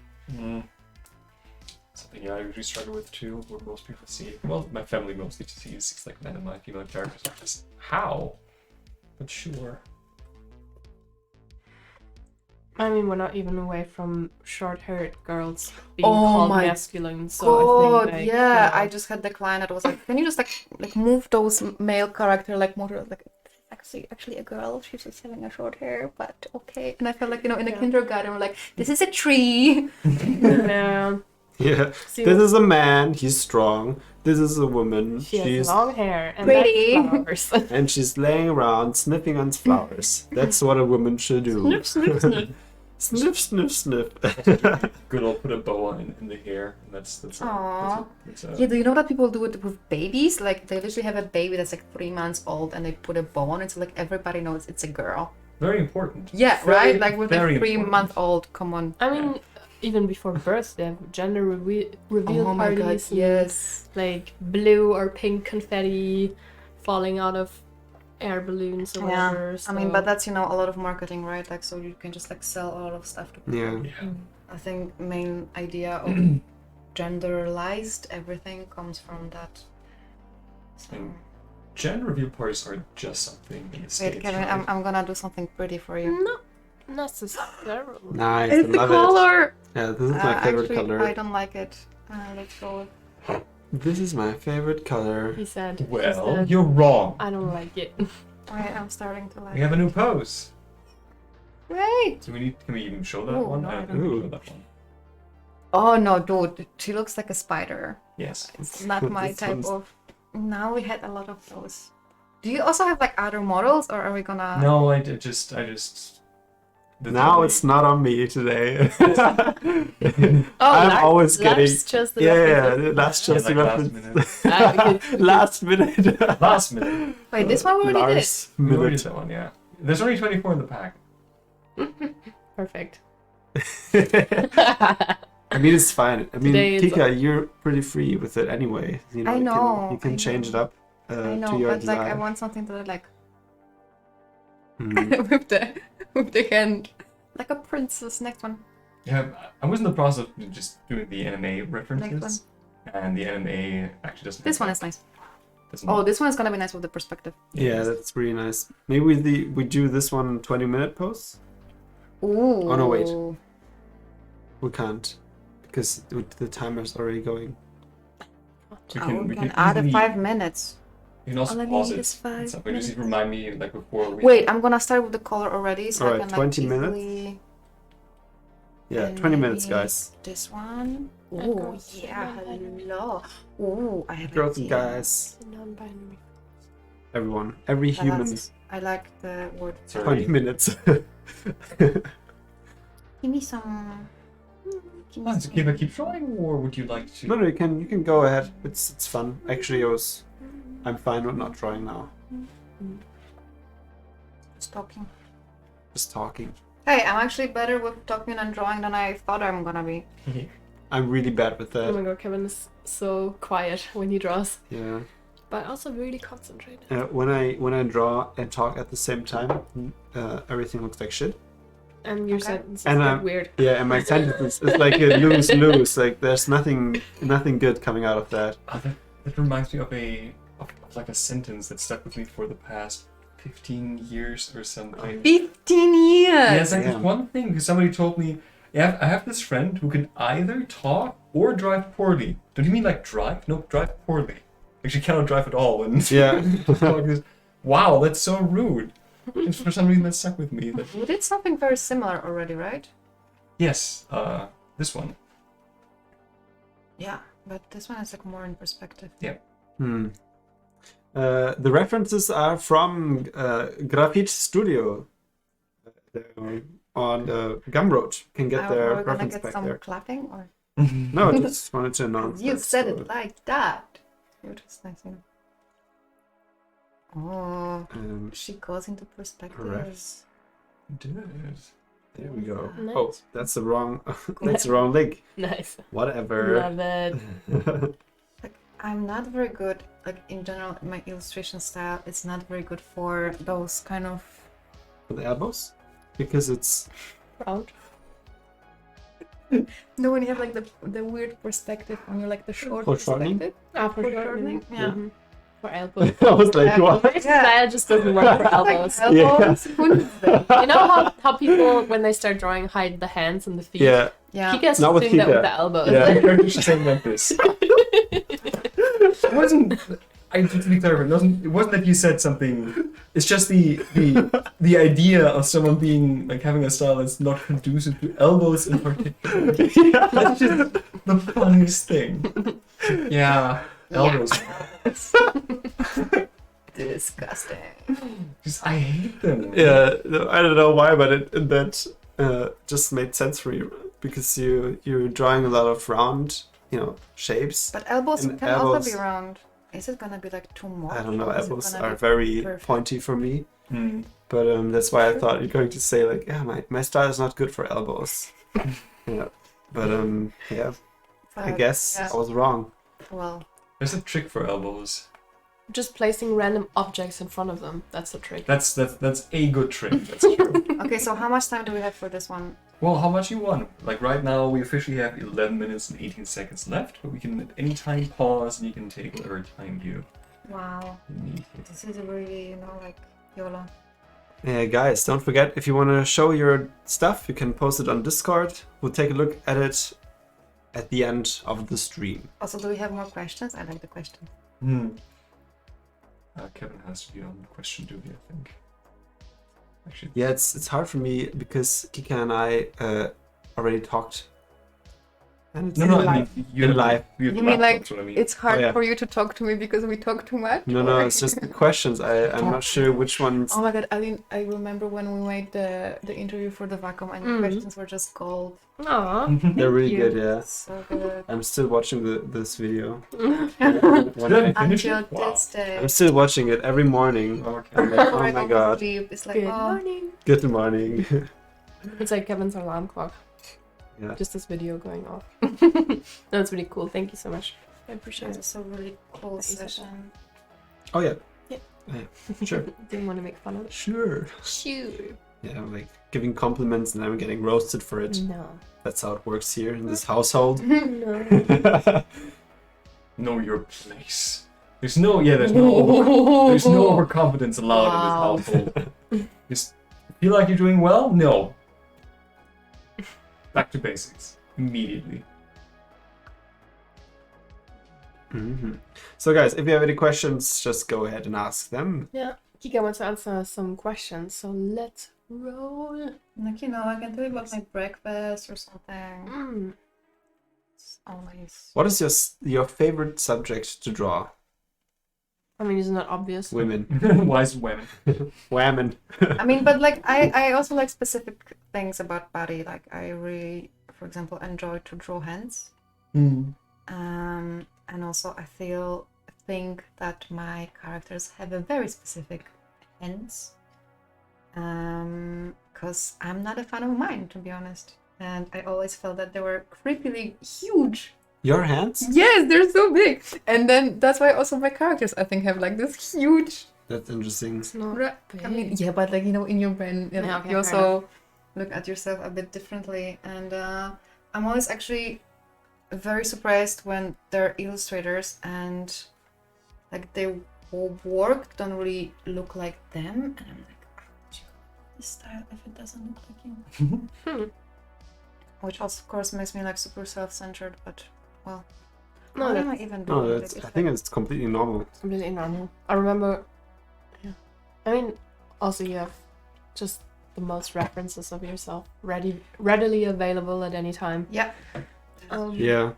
Something I usually struggle with too, where most people see it. Well, my family mostly sees it's like men and my female characters. Just how? But sure. I mean, we're not even away from short-haired girls being Oh called my masculine. So God, I think, like, yeah, I just had the client that was like, can you just like move those male character like more like actually a girl, she's just having a short hair, but okay. And I felt like, you know, in the kindergarten we're like, this is a tree. yeah. Yeah. See, This is a man, he's strong. This is a woman, she she's has long hair and pretty. flowers. and she's laying around sniffing on flowers. That's what a woman should do. Sniff, sniff, sniff. Sniff, sniff, sniff. Good old put a boa in the hair, and that's Aww. that's Yeah, do you know that people do it with babies? Like they literally have a baby that's like 3 months old and they put a bow on it, so like everybody knows it's a girl. very important. Yeah, Very, right? Like with a very 3-month-old, come on. I mean, even before birth, they have gender reveal Oh my god, parties. And, yes. like blue or pink confetti falling out of air balloons or Yeah, whatever. I mean, so- but that's, you know, a lot of marketing, right? Like, so you can just like sell a lot of stuff to people. Yeah. Yeah. I think main idea of genderalized everything comes from that. So, And gender reveal parts are just something in the States. Wait, Kevin, right? I'm gonna do something pretty for you. Not necessarily. Nice, It's I the love color. it. Yeah, this is my favorite Actually, color. I don't like it. Let's go. This is my favorite color. He said. Well, you're wrong. I don't like it. Wait, I'm starting to like. We have a new pose. Wait. Do we need? Can we even show that Ooh, one? no, I I don't don't. think we show that one. Oh no, dude, she looks like a spider. Yes. It's not my This type one's- of. Now we had a lot of those. Do you also have like other models, or are we gonna? No, I just. Now it's not on me today. Oh, I'm Lars- always getting. Lars chose the Yeah, references. that's Yeah, just the like last reference. minute. Okay. Last minute. Last minute. Wait, this one we already did. Last We already minute. did that one, yeah. There's only 24 in the pack. Perfect. I mean, it's fine. I mean, Today is- Kika, you're pretty free with it anyway. You know, I know, You can I change know. it up I to know, your but like I desire. want something that I like Mm. with the hand, like a princess. Next one. Yeah, I was in the process of just doing the anime Next references. And the anime actually doesn't This have one that. is nice. Doesn't- Oh, this one is gonna be nice with the perspective. Yeah, that's really nice. Maybe we do this one 20-minute post. Ooh. Oh, no, wait. We can't because the timer's already going. We Oh, can, we we can can add easily, 5 minutes. You can also All I pause need it. is 5 and stuff, but just minutes. remind me like before we. Wait, I'm gonna start with the color already, so Alright, I can 20 like minutes? easily. Yeah, and 20 minutes, maybe guys. This one. And Ooh, girls. yeah, hello. Ooh, I have Girls and idea. guys, Non-binary. everyone, every But human. that's- I like the word. Sorry. 20 minutes. Give me some. Give me Ah, so some- keep drawing, or would you like to? No, you can go ahead. It's fun. Actually, I'm fine with not drawing now. Just talking. Just talking. Hey, I'm actually better with talking and drawing than I thought I'm gonna be. I'm really bad with Oh that. my god, Kevin is so quiet when he draws, Yeah. but also really concentrated. When I draw and talk at the same time, everything looks like shit. And your Okay. sentence is And, like weird. Yeah, and my sentences is like a lose-lose. Like there's nothing good coming out of that. Ah, that reminds me of like a sentence that stuck with me for the past 15 years or something. 15 years! Yeah, it's like this Damn. one thing because somebody told me, yeah, I have this friend who can either talk or drive poorly. Don't you mean like drive? No, drive poorly. Like she cannot drive at all. And Yeah. talk is, wow, that's so rude. And for some reason that stuck with me. That, We did something very similar already, right? yes, this one. Yeah, but this one is like more in perspective. The references are from Graphite Studio on Gumroad. You can get Are their we gonna reference get back some there. clapping or? No, I just wanted to announce. You that, said so, it like that. It was nice, you know. Oh, she goes into perspective. refs. Dude. There we go. Nice. Oh, that's the wrong. That's the wrong link. Nice. Whatever. Love it. I'm not very good, like in general, my illustration style is not very good for those kind of. For the elbows, because it's Proud. No, when you have like the weird perspective on your like the short Foreshortening? perspective. For Foreshortening? sure. Yeah. Mhm. For elbows. I was like, what? My style just doesn't work for elbows. Like elbows. Who needs them? You know how people, when they start drawing, hide the hands and the feet? Yeah. Yeah. Kika's Not with doing that with Kika. the elbows. Yeah. The character she's saying like this. It wasn't. I to be clear, it wasn't that you said something. It's just the idea of someone being like having a style that's not conducive to elbows in particular. That's just the funniest thing. Yeah, elbows. Disgusting. Just, I hate them. Yeah, no, I don't know why, but that just made sense for you because you're drawing a lot of round, shapes. But elbows And can elbows- also be round. Is it gonna be like too much? I don't know. or is it Elbows gonna are be very perfect? pointy for me, Hmm. but that's why I thought you're going to say like, yeah, my style is not good for elbows. Yeah, but yeah, I But, guess yeah. I was wrong. Well, There's a trick for elbows. Just placing random objects in front of them. That's the trick. That's a good trick. That's true. okay. So how much time do we have for this one? Well, how much you want? Like right now, we officially have 11 minutes and 18 seconds left, but we can at any time pause and you can take whatever time you Wow. This is really, like YOLO. Yeah, guys, don't forget, if you want to show your stuff, you can post it on Discord. We'll take a look at it at the end of the stream. Also, do we have more questions? I like the question. Kevin has to be on question duty, I think. Actually, Yeah, it's hard for me because Kika and I already talked. And it's no, I live. mean you In have- live. you have You mean like that's what I mean. it's hard yeah. for you to talk to me because we talk too much? No, or- it's just the questions. I'm not sure which ones. Oh my god, I remember when we made the interview for the vacuum and the questions were just gold. Aw. They're really Cute. good, yeah. So good. I'm still watching this video. Did I finish Until it? Wow. this day. I'm still watching it every morning. Okay. I'm like, Before oh I my go to god. sleep, it's like, Good oh, morning. Good morning. It's like Kevin's alarm clock. Yeah. Just this video going off. That's really cool. Thank you so much. I appreciate it's it. a really cool Nice. session. Oh yeah. Yeah. Yeah, sure. Didn't want to make fun of it. Sure. Sure. Yeah, I'm like giving compliments and I'm getting roasted for it. No. That's how it works here in this household. No. Know your place. There's no overconfidence allowed in this household. Just feel like you're doing well? No. Back to basics immediately. So guys, if you have any questions, just go ahead and ask them. Yeah. Kika wants to answer some questions, so let's roll. Like, I can tell you about my breakfast or something. Mm. It's always. What is your favorite subject to draw? I mean, it's not obvious. Women. Wise women. Women. I mean, but like, I also like specific things about body. Like, I really, for example, enjoy to draw hands. And also I think that my characters have a very specific hands. Because I'm not a fan of mine, to be honest. And I always felt that they were creepily huge. Your hands? Yes, they're so big. And then that's why also my characters, I think, have like this huge. That's interesting. It's not big. I mean, yeah, but like, in your brain, Yeah, okay, you fair also look at yourself a bit differently. And I'm always actually very surprised when there are illustrators and like their work don't really look like them. And I'm like, how did you come up with this style if it doesn't look like you? Which also, of course, makes me like super self-centered, but well, No, what am I that's even No, doing? that's. Like, I think it's completely normal. completely normal. I remember. Yeah. I mean, also you have just the most references of yourself readily available at any time. yeah. Yeah.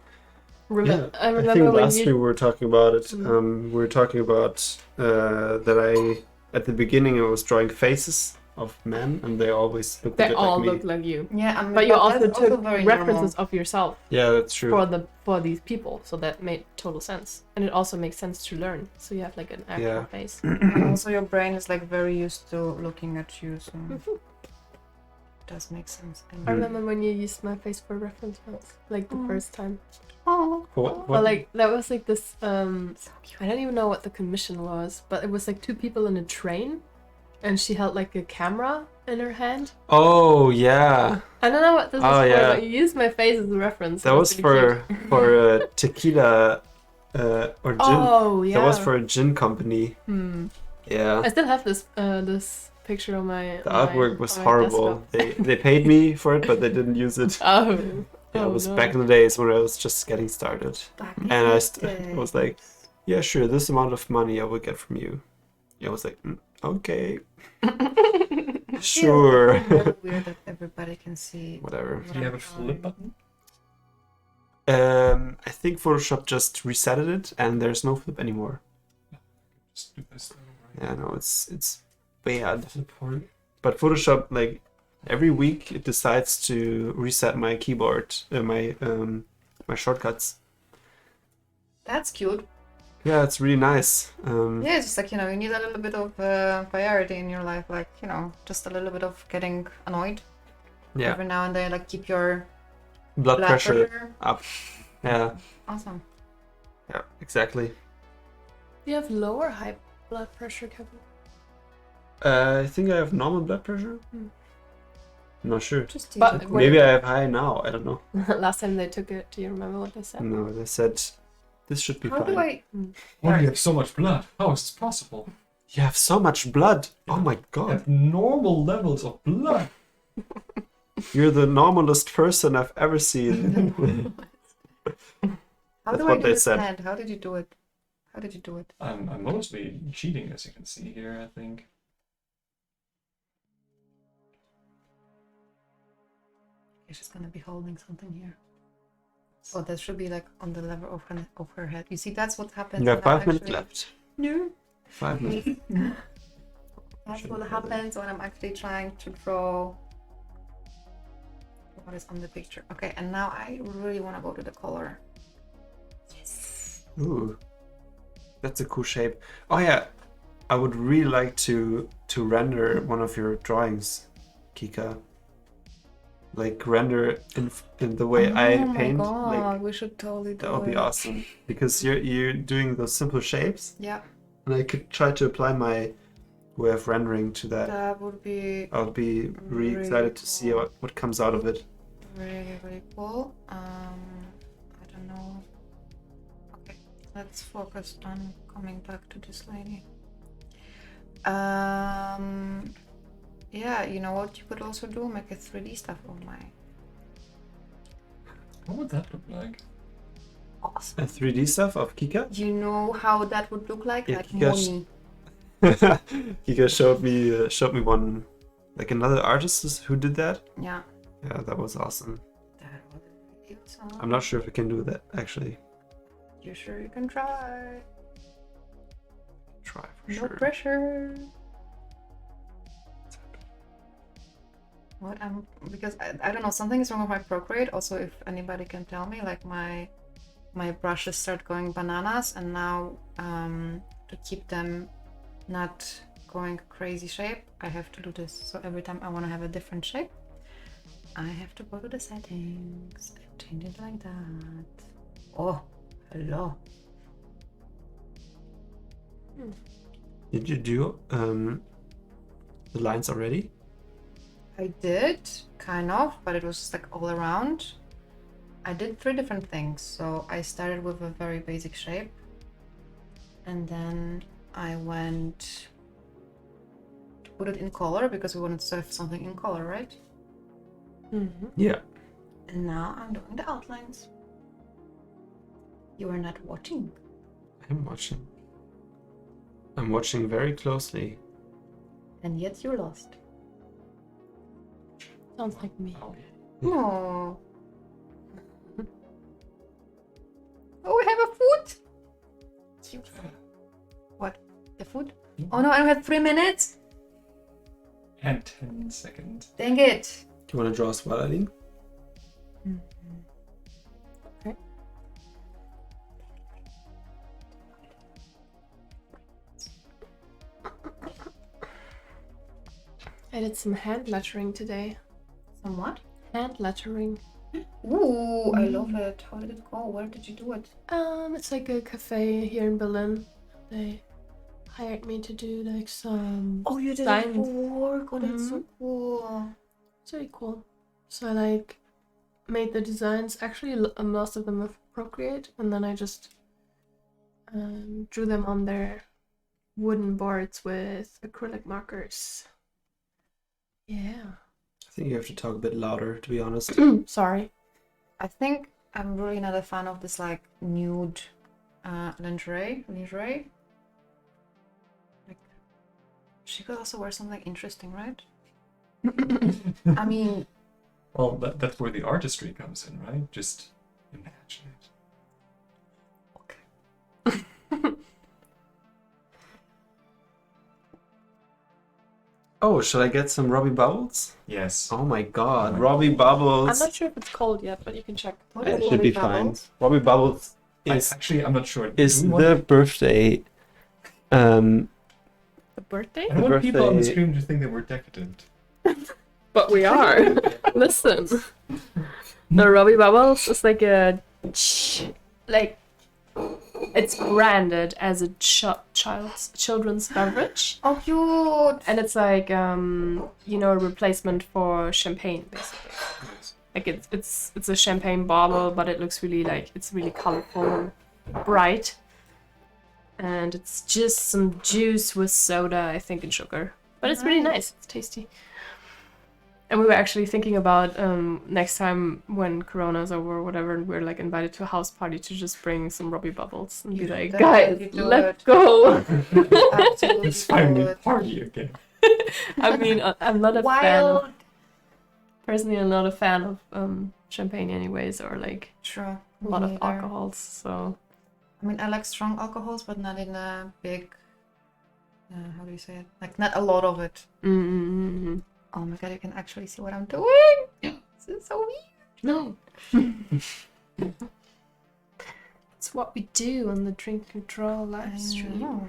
I I remember think when last you. week we were talking about it. Mm. We were talking about that at the beginning I was drawing faces of men and they always looked a They bit all like me. look like you. Yeah, I mean, But you also that's took very references of yourself Yeah, that's true. for these people, so that made total sense, and it also makes sense to learn. So you have like an actual Yeah. face. And also your brain is like very used to looking at you, so it does make sense. And I remember when you used my face for reference once, like the Mm. first time. oh, What? Well, like that was like this. so cute. I don't even know what the commission was, but it was like two people in a train, and she held like a camera in her hand. Oh yeah, I don't know what this Oh, is for, yeah. but you used my face as a reference. that It was really cute. for tequila or gin. Oh yeah. That was for a gin company. Hmm. Yeah. I still have this picture on my. The on my- artwork was on my horrible. desktop. They paid me for it, but they didn't use it. Oh. Yeah, Oh, it was no. back in the days when I was just getting started. Back And I was like, yeah, sure, this amount of money I will get from you. Yeah, I was like, okay, sure. Really weird that everybody can see. Whatever. what Do you have I'm a flip drawing. button? I think Photoshop just resetted it, and there's no flip anymore. Just do this. Yeah, no, it's bad. But Photoshop, like, every week it decides to reset my keyboard, my shortcuts. That's cute. Yeah, it's really nice. Yeah, it's just like, you need a little bit of variety in your life, like, just a little bit of getting annoyed Yeah, every now and then, like keep your blood blood pressure up. Yeah, Awesome. yeah, exactly. Do you have low or high blood pressure, Kevin? I think I have normal blood pressure. Hmm. I'm not sure. Just But use it. Maybe I have high now. I don't know. Last time they took it, do you remember what they said? No, they said This should be How fine. do I? Oh, you have so much blood. How is this possible? You have so much blood. Oh my You god. have normal levels of blood. You're the normalest person I've ever seen. How That's do I what do they this said. hand? How did you do it? How did you do it? I'm mostly cheating, as you can see here, I think. Okay, she's gonna be holding something here. Oh, that should be like on the level of her head. You see, that's what happens. You have when I'm 5 minutes actually- left. No. 5 minutes. That's Shouldn't what bother. happens when I'm actually trying to draw what is on the picture. Okay, and now I really want to go to the color. Yes. Ooh, that's a cool shape. Oh yeah, I would really like to render one of your drawings, Kika. Like render in the way I paint. Oh my god, Like we should totally do that would be it. awesome because you're doing those simple shapes, Yeah, and I could try to apply my way of rendering to that. that would be I would be really really excited to see cool. what comes out of it. really, really cool. I don't know. Okay, let's focus on coming back to this lady. Yeah, you know what you could also do? Make a 3D stuff of my What would that look like? awesome. A 3D stuff of Kika. You know how that would look like? Yeah, Like Kika's- Moni. Kika showed me one, like another artist who did that. Yeah. Yeah, that was awesome. That would be awesome. I'm not sure if we can do that actually. You sure you can try? Try for No sure. pressure. What because I don't know, something is wrong with my Procreate. Also, if anybody can tell me, like my brushes start going bananas, and now to keep them not going crazy shape, I have to do this. So every time I want to have a different shape, I have to go to the settings and change it like that. Oh, hello. Did you do the lines already? I did, kind of, but it was just like all around. I did 3 different things. So I started with a very basic shape, and then I went to put it in color because we wanted to have something in color, right? Mm-hmm. Yeah. And now I'm doing the outlines. You are not watching. I'm watching. I'm watching very closely. And yet you're lost. Sounds like me. No. Oh, we have a food. Cute. What? The food? Oh no, I don't have 3 minutes. And 10 seconds. Dang it. Do you want to draw as well, Aline? Okay. I did some hand lettering today. Somewhat. Hand lettering. Ooh, I love it. How did it go? Where did you do it? It's like a cafe here in Berlin. They hired me to do like some. Oh, you did Signed. it for work. Oh, that's so Mhm. cool. It's really cool. So I like made the designs. Actually, most of them with Procreate, and then I just drew them on their wooden boards with acrylic markers. Yeah. I think you have to talk a bit louder, to be honest. Sorry. I think I'm really not a fan of this like nude lingerie. Like, she could also wear something interesting, right? I mean, Well, that's where the artistry comes in, right? Just imagine it. Oh, should I get some Robbie Bubbles? Yes. Oh my god, Robbie Bubbles. I'm not sure if it's cold yet, but you can check. what It is should be Robbie fine. Bubbles? Robbie Bubbles is I'm not sure. is Do we want- the birthday. The birthday? I don't want people on the birthday- stream to think that we're decadent. But we are. Listen. The Robbie Bubbles is like it's branded as a children's beverage, Oh, cute. and it's like a replacement for champagne basically. Yes. Like it's a champagne bottle, but it looks really it's really colorful. bright. And it's just some juice with soda, I think, and sugar. But it's really nice. It's tasty. And we were actually thinking about next time when Corona's over or whatever, and we're like invited to a house party to just bring some Robbie Bubbles and be like, guys, let's go. Absolutely. It's finally do a it. party again. I mean, I'm not a fan. Wild. Personally, I'm not a fan of champagne, anyways, or like True. a lot Me of neither. alcohols. So I mean, I like strong alcohols, but not in a big. How do you say it? Like not a lot of it. mm-hmm. Oh my god, you can actually see what I'm doing. This is so weird. No. It's what we do on the Drink and Draw live stream. know.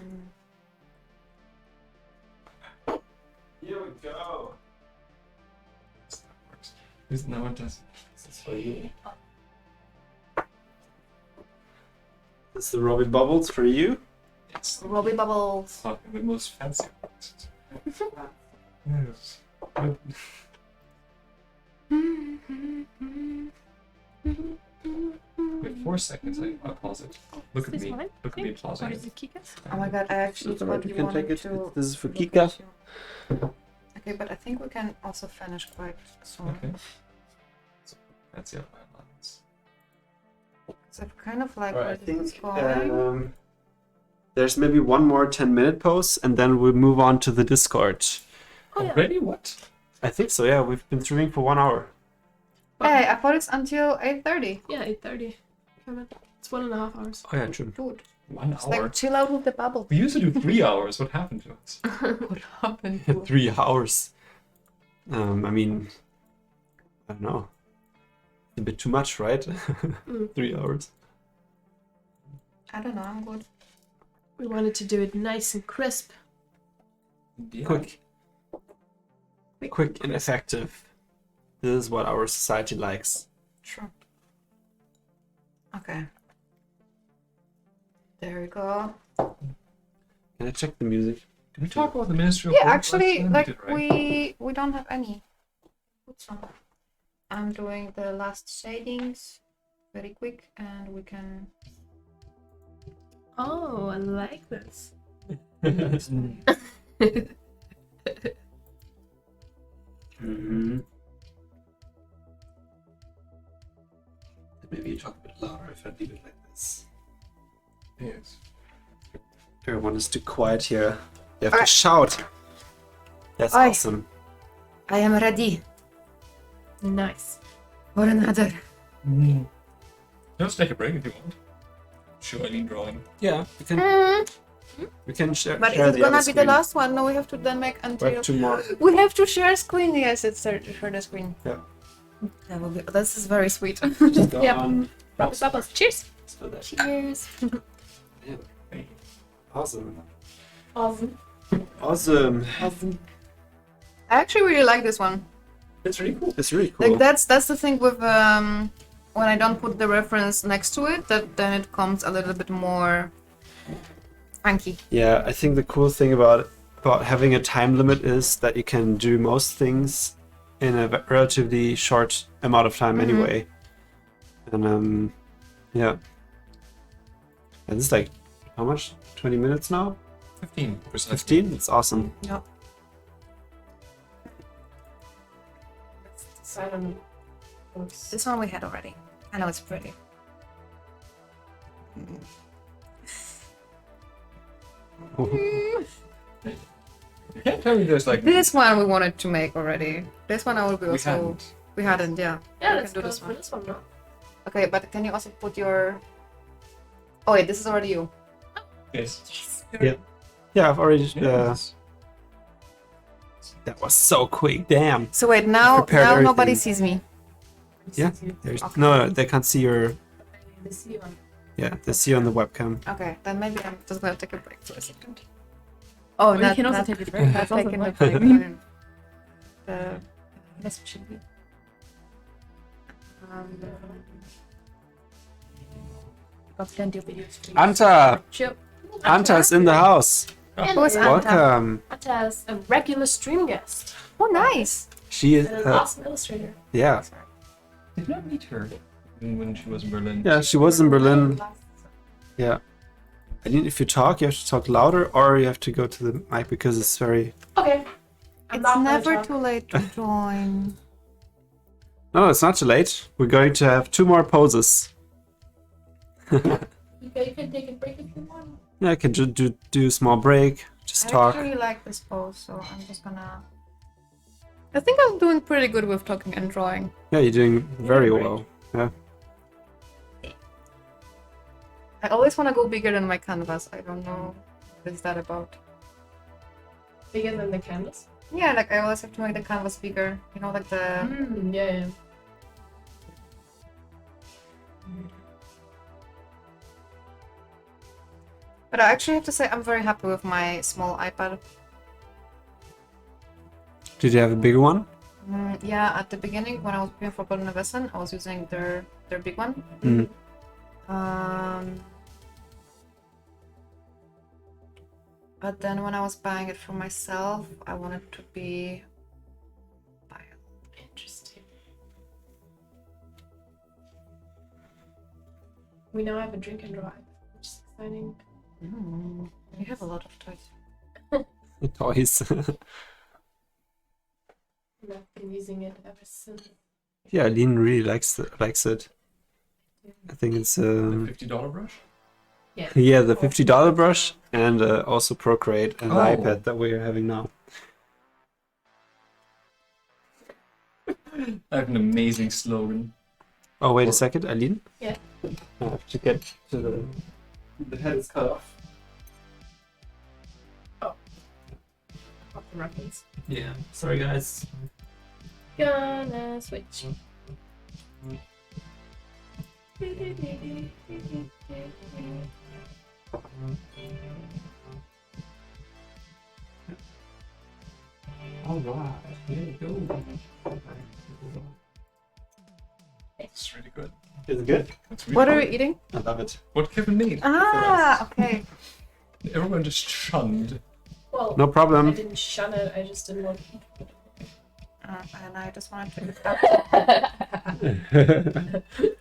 Here we go. That works. No, it doesn't. This is for you. This is the Robbie Bubbles for you. Yes. Robbie Bubbles. Fucking the most fancy ones. Yes. Good. Wait 4 seconds. I'll pause it. Look at Is this me. mine? Look at me pausing Or it. is it Kika's? Oh my god, I actually That's alright, thought you you can take wanted it. to. This is for look Kika. at you. Okay, but I think we can also finish quite soon. Okay. So that's the outline lines. So I kind of like Right, where I this is think going. there's maybe one more 10-minute post, and then we'll move on to the Discord. Oh, yeah. Already? What? I think so. Yeah, we've been streaming for 1 hour. Hey, I thought it's until 8:30. Yeah, 8:30. It's 1.5 hours. Oh yeah, true. Dude, 1 it's hour. like chill out with the bubble. We used to do 3 hours. What happened to us? What happened? 3 hours. I mean, I don't know. A bit too much, right? 3 hours. I don't know. I'm good. We wanted to do it nice and crisp. Yeah. Quick and effective. This is what our society likes. True. Okay. There we go. Can I check the music? Did we talk about the Ministry of Yeah, Work actually, last time? like did, right? we don't have any. What's on? I'm doing the last shadings very quick, and we can. Oh, I like this. Mm-hmm. Maybe you talk a bit louder if I leave it like this. Yes. Everyone is too quiet here. You have Oi. to shout. That's Oi. awesome. I am ready Nice. for another. Let's take a break if you want. Show any drawing. Yeah, we can share. But share is it the other gonna be the screen. last one? No, we have to then make We until. have 2 more. We have to share screen. Yes, it's share the screen. Yeah. That will be. This is very sweet. Go Yep. on. Robbie Bubbles. Cheers. Let's do that. Cheers. Awesome. Awesome. Awesome. I actually really like this one. It's really cool. It's really cool. Like that's the thing with when I don't put the reference next to it, that then it comes a little bit more funky. Yeah, I think the cool thing about having a time limit is that you can do most things in a relatively short amount of time anyway. And yeah. And this is like how much? 20 minutes now? 15. 15? It's awesome. Yeah. Decide on This one we had already. I know it's pretty. You can't tell me there's like. This one we wanted to make already. This one I will be We also. hadn't. We hadn't, yeah. Yeah, We let's can go do this for one. this one now. Okay, but can you also put your? Oh wait, this is already you. Yes. Yeah. Yeah, I've already. Yes. That was so quick. Damn. So wait, now prepared now nobody everything. sees me. Yeah. There's Okay. no, they can't see your. This you on. Yeah, they see you on the webcam. Okay, then maybe I'm just gonna take a break for a second. Oh, you can also take a break. Not That's also taking the fine. break. This should be. Got plenty of videos. for you. Anta! Chill. Anta's in the house. Who is Anta? Welcome. Anta is a regular stream guest Oh, nice. She is. and an awesome illustrator. Yeah. Did not meet her when she was in Berlin. Yeah, she was in Berlin Yeah. I mean, if you talk, you have to talk louder, or you have to go to the mic because it's very. Okay. It's never too late to join. No, it's not too late. We're going to have 2 more poses. You can take a break if you want. Yeah, I can do a small break, just I talk. actually like this pose, so I'm just gonna. I think I'm doing pretty good with talking and drawing. Yeah, you're doing very great. well. Yeah. I always want to go bigger than my canvas. I don't know what is that about. Bigger than the canvas? Yeah, like I always have to make the canvas bigger. You know, like the. Yeah. But I actually have to say I'm very happy with my small iPad. Did you have a bigger one? Yeah, at the beginning when I was playing for Golden Vessel, I was using their big one. Mm. But then when I was buying it for myself, I wanted to be Interesting. We now have a drink and drive, which is exciting. You have a lot of toys. Toys. And I've been using it ever since. Yeah, Aline really likes it. I think it's The $50 brush? Yeah. yeah, the $50 brush and also Procreate and the Oh. iPad that we're having now. I have an amazing slogan. Oh, wait a second, Aline? Yeah. I have to get to the head is cut off. Off the reference. Yeah, sorry guys. Gonna switch. Alright, here we go. It's really good. Is it good? It's really What are good. you eating? I love it. What Kevin made. Ah, okay. For us. Everyone just shunned. Well, No I problem. didn't shun it, I just didn't want to eat it. And I just wanted to eat that.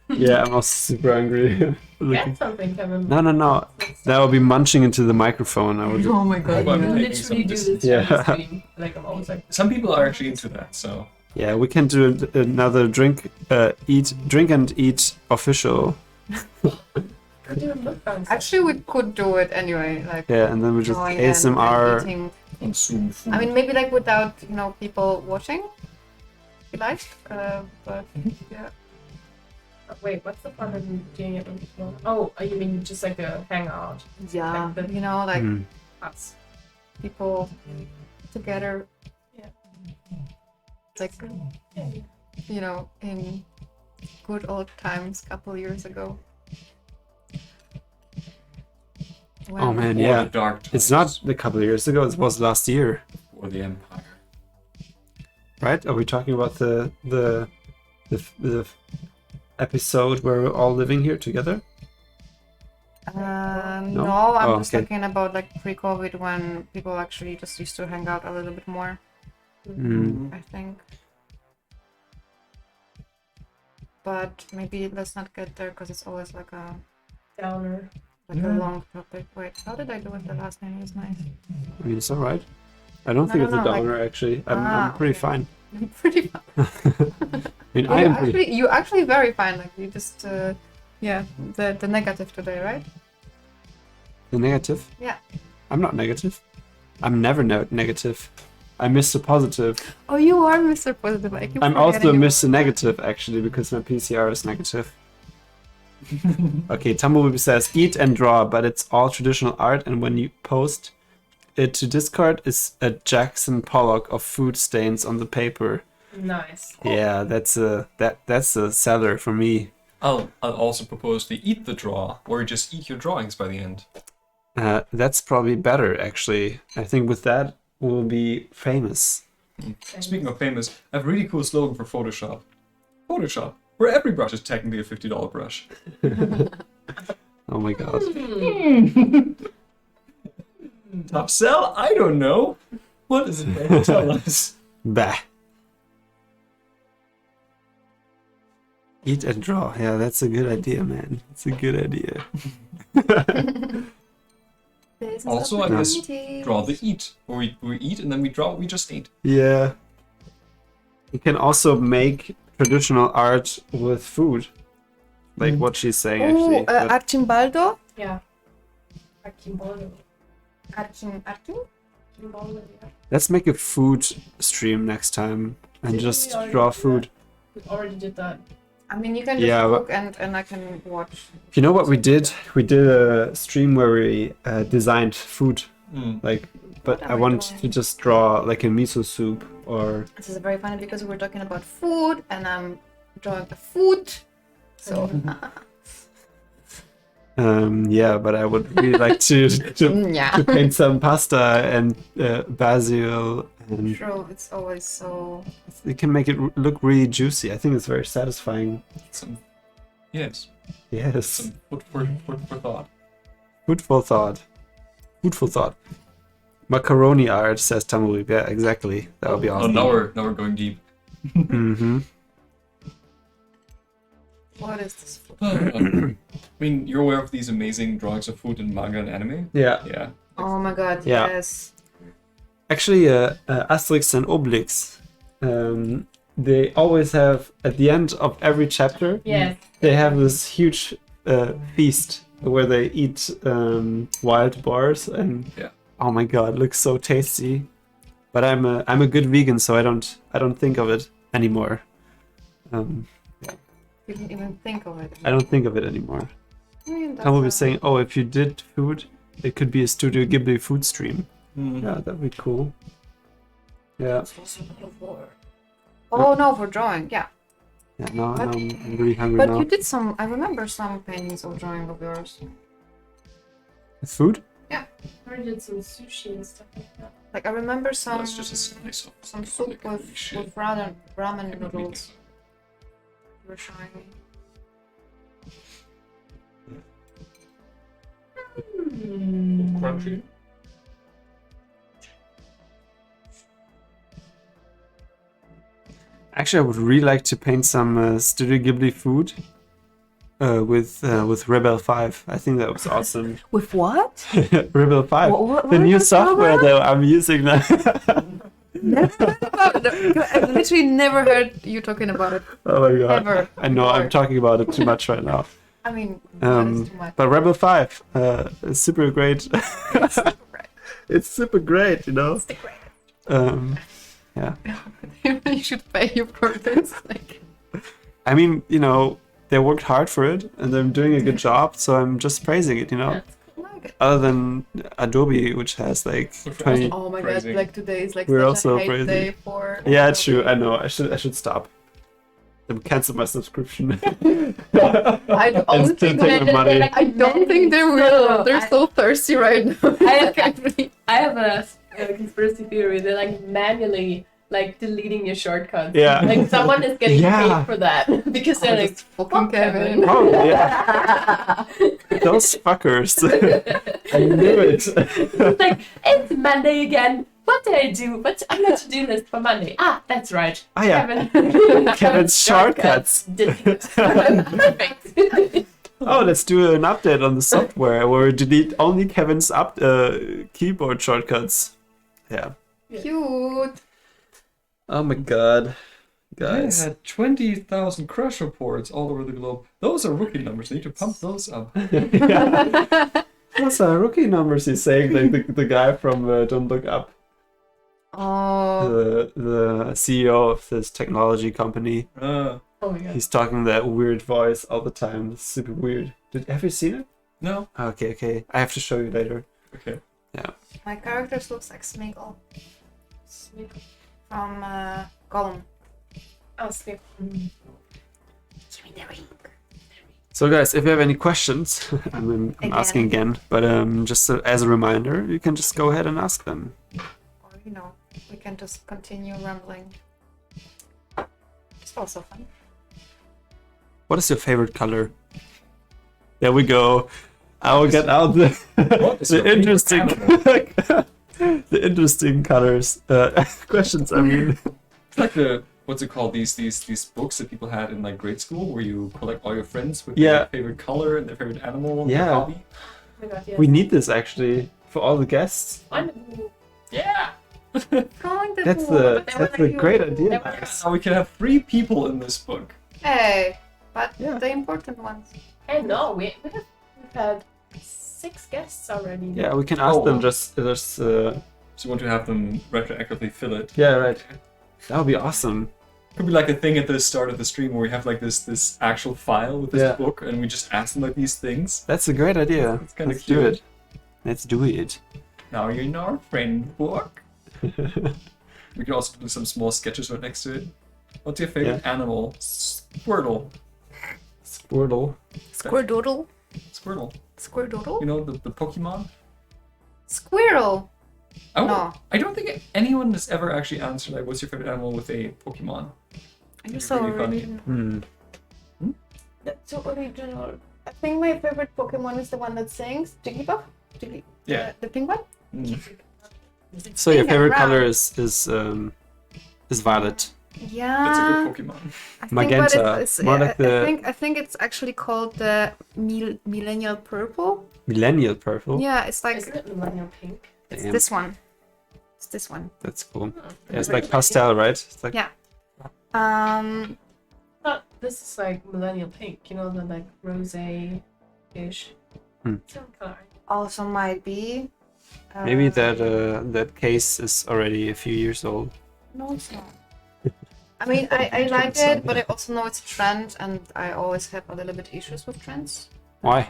Yeah, I'm also super hungry. Get something, Kevin. No. That would be munching into the microphone. I would. Oh my I god. will I be taking literally some do this distance. Yeah. on the stream. Like I'm always like, Some people are actually into that, so. Yeah, we can do another drink and eat official. I do a mukbang. Actually, we could do it anyway. Like Yeah, and then we just drawing and ASMR. eating. Consume food. I mean, maybe like without people watching. Be like, but yeah. Wait, what's the fun in doing it on the phone? Oh, you mean just like a hangout? Yeah, Like the- like Hmm. Us. people together. Yeah. Like in good old times, couple years ago. When- Oh man, Or yeah. the dark times. It's not a couple of years ago. It was last year, Or the Empire. right? Are we talking about the episode where we're all living here together? No, No? I'm Oh, just okay. talking about like pre-COVID when people actually just used to hang out a little bit more. Mm. I think. But maybe let's not get there because it's always like a Downer. Yeah. long topic. Wait, how did I do with the last name? It was nice. I mean, it's all right. I don't No, think no, it's a no, like- downer actually. I'm pretty okay. fine. Pretty fine. I mean, I am pretty. You actually very fine. Like you just the negative today, right? The negative? Yeah. I'm not negative. I'm never negative. I'm Mr. Positive. Oh, you are Mr. Positive. I keep I'm also forgetting Mr. about that. Negative actually because my PCR is negative. Okay, Tumblebee says eat and draw, but it's all traditional art, and when you post it to Discord, it's a Jackson Pollock of food stains on the paper. Nice. Yeah, that's a seller for me. I'll also propose to eat the draw, or just eat your drawings by the end. That's probably better actually. I think with that we'll be famous. Speaking of famous, I have a really cool slogan for Photoshop. Photoshop, where every brush is technically a $50 brush. Oh my god. Top sell? I don't know. What is it going to tell us? Bah. Eat and draw. Yeah, that's a good idea, man. It's a good idea. Also, I guess draw the eat. Or we eat and then we draw what we just ate. Yeah. You can also make traditional art with food. Like what she's saying, actually. Oh, Archimbaldo? Yeah. Archimboldo. Archim? Archimboldo, yeah. Let's make a food stream next time and Didn't just we already draw do food. We already did that. I mean, you can just Yeah, cook and I can watch. You know what we did? We did a stream where we designed food. Like, but What are I we want doing? to just draw like a miso soup or This is very funny because we were talking about food and I'm drawing a food. So, yeah, but I would really like to yeah. to paint some pasta and basil, and True, it's always so. it can make it look really juicy. I think it's very satisfying. Some, yes, Yes, some food for thought. food for thought. Food for thought. Macaroni art, says Tamuib. Yeah, exactly. That would be Oh, awesome. now we're going deep. Mm-hmm. What is this food? I mean, you're aware of these amazing drawings of food in manga and anime? Yeah. Yeah. Oh my god, Yeah. yes. Actually, Asterix and Obelix, they always have, at the end of every chapter, Yes. they have this huge feast where they eat wild boars, and Yeah. oh my god, looks so tasty. But I'm a good vegan, so I don't think of it anymore. You didn't even think of it. I don't think of it anymore. I mean, that's I will be a- saying, oh, if you did food, it could be a Studio Ghibli food stream. Mm. Yeah, that'd be cool. Yeah. Oh no, for drawing, yeah. Yeah, now But- I'm really hungry But now. you did some. I remember some paintings or drawing of yours. With food? I already did some sushi and stuff like that. Like I remember some That's just a slice of some soup like, with shit. ramen Every noodles. week. You were showing me. Crunchy. Actually, I would really like to paint some Studio Ghibli food with Rebel 5. I think that was awesome. With what? Rebel 5. What The new is software Rebel? that I'm using now. Never heard about it. I've literally never heard you talking about it. Oh my god. Ever. I know, I'm before. talking about it too much right now. I mean, that is too much. But Rebel 5 is super great. It's super great, you know? It's the greatest. Yeah. You should pay you for this. Like, I mean, you know, they worked hard for it and they're doing a good job, so I'm just praising it, you know? Yeah. like it. Other than Adobe, which has like We're 20. Oh my Praising. god! Like today is like We're such also a hate praising. day for. Yeah, it's true. I know. I should stop. Then cancel my subscription. I don't And still think take the money. I don't think they will. They're so thirsty right now. I can't really. I have a conspiracy theory. They're like manually like deleting your shortcuts. Yeah. Like someone is getting Yeah. paid for that because they're like, fucking "Fuck Kevin. Oh yeah, those fuckers! I knew it. It's like, it's Monday again. What did I do? What's on the to-do list for Monday? Ah, that's right. Oh yeah, Kevin. Kevin's shortcuts. Delete. Perfect. Oh, let's do an update on the software where we delete only Kevin's keyboard shortcuts. Yeah. Cute. Oh my god, I guys. had 20,000 crash reports all over the globe. Those are rookie numbers. I need to pump those up. Yeah. Those are rookie numbers. He's saying like the guy from Don't Look Up, Oh. the CEO of this technology company. Uh, Oh my god. He's talking that weird voice all the time. It's super weird. Have you seen it? no. Okay. I have to show you later. Okay. My characters looks like Smeagol from Gollum. Oh, Snake. Give me the ring. So guys, if you have any questions, I'm asking again, but just as a reminder, you can just go ahead and ask them. Or, you know, we can just continue rambling. It's also fun. What is your favorite color? There we go. I will get out What is the your favorite interesting, animal? the interesting colors questions. I mean, It's like the what's it called? These books that people had in like grade school where you collect all your friends with Yeah. their favorite color and their favorite animal and Yeah. their hobby. Oh my god, yes. We need this actually for all the guests. Yeah. Drawing the That's book, the but they were that's a like, great "You-" idea. Now we can have 3 people in this book. Hey, but Yeah. the important ones. Hey, no, we've had 6 guests already. Yeah, we can ask Oh. them just So you want to have them retroactively fill it. yeah, right. That would be awesome. Could be like a thing at the start of the stream where we have like this actual file with this Yeah. book and we just ask them like these things. That's a great idea. It's kinda Let's do cute. it. Let's do it. Now you know our friend book. We could also do some small sketches right next to it. What's your favorite animal? Squirtle. Squirtle. Squirdoodle. Squirtle. Squirdoodle? You know the Pokemon? Squirrel. I, No. I don't think anyone has ever actually answered like what's your favorite animal with a Pokemon. You're It's so really funny. original. Hmm. That's so original. I think my favorite Pokemon is the one that sings. Jigglypuff? Yeah. The pink one? Mm. So your Pink and favorite brown. color is violet. Yeah. That's a good Pokemon. I think, Magenta. but it's, More like the- I think it's actually called the Millennial Purple. Millennial purple. Yeah, it's like Isn't it Millennial Pink? it's Damn. this one. It's this one. That's cool. Oh, Yeah, it's like pastel, right? It's like Yeah. This is like Millennial Pink, you know, the like rose-ish. Hmm. Same color. Also might be. maybe that case is already a few years old. No, it's not. I mean, I like it, but I also know it's a trend, and I always have a little bit issues with trends. Why?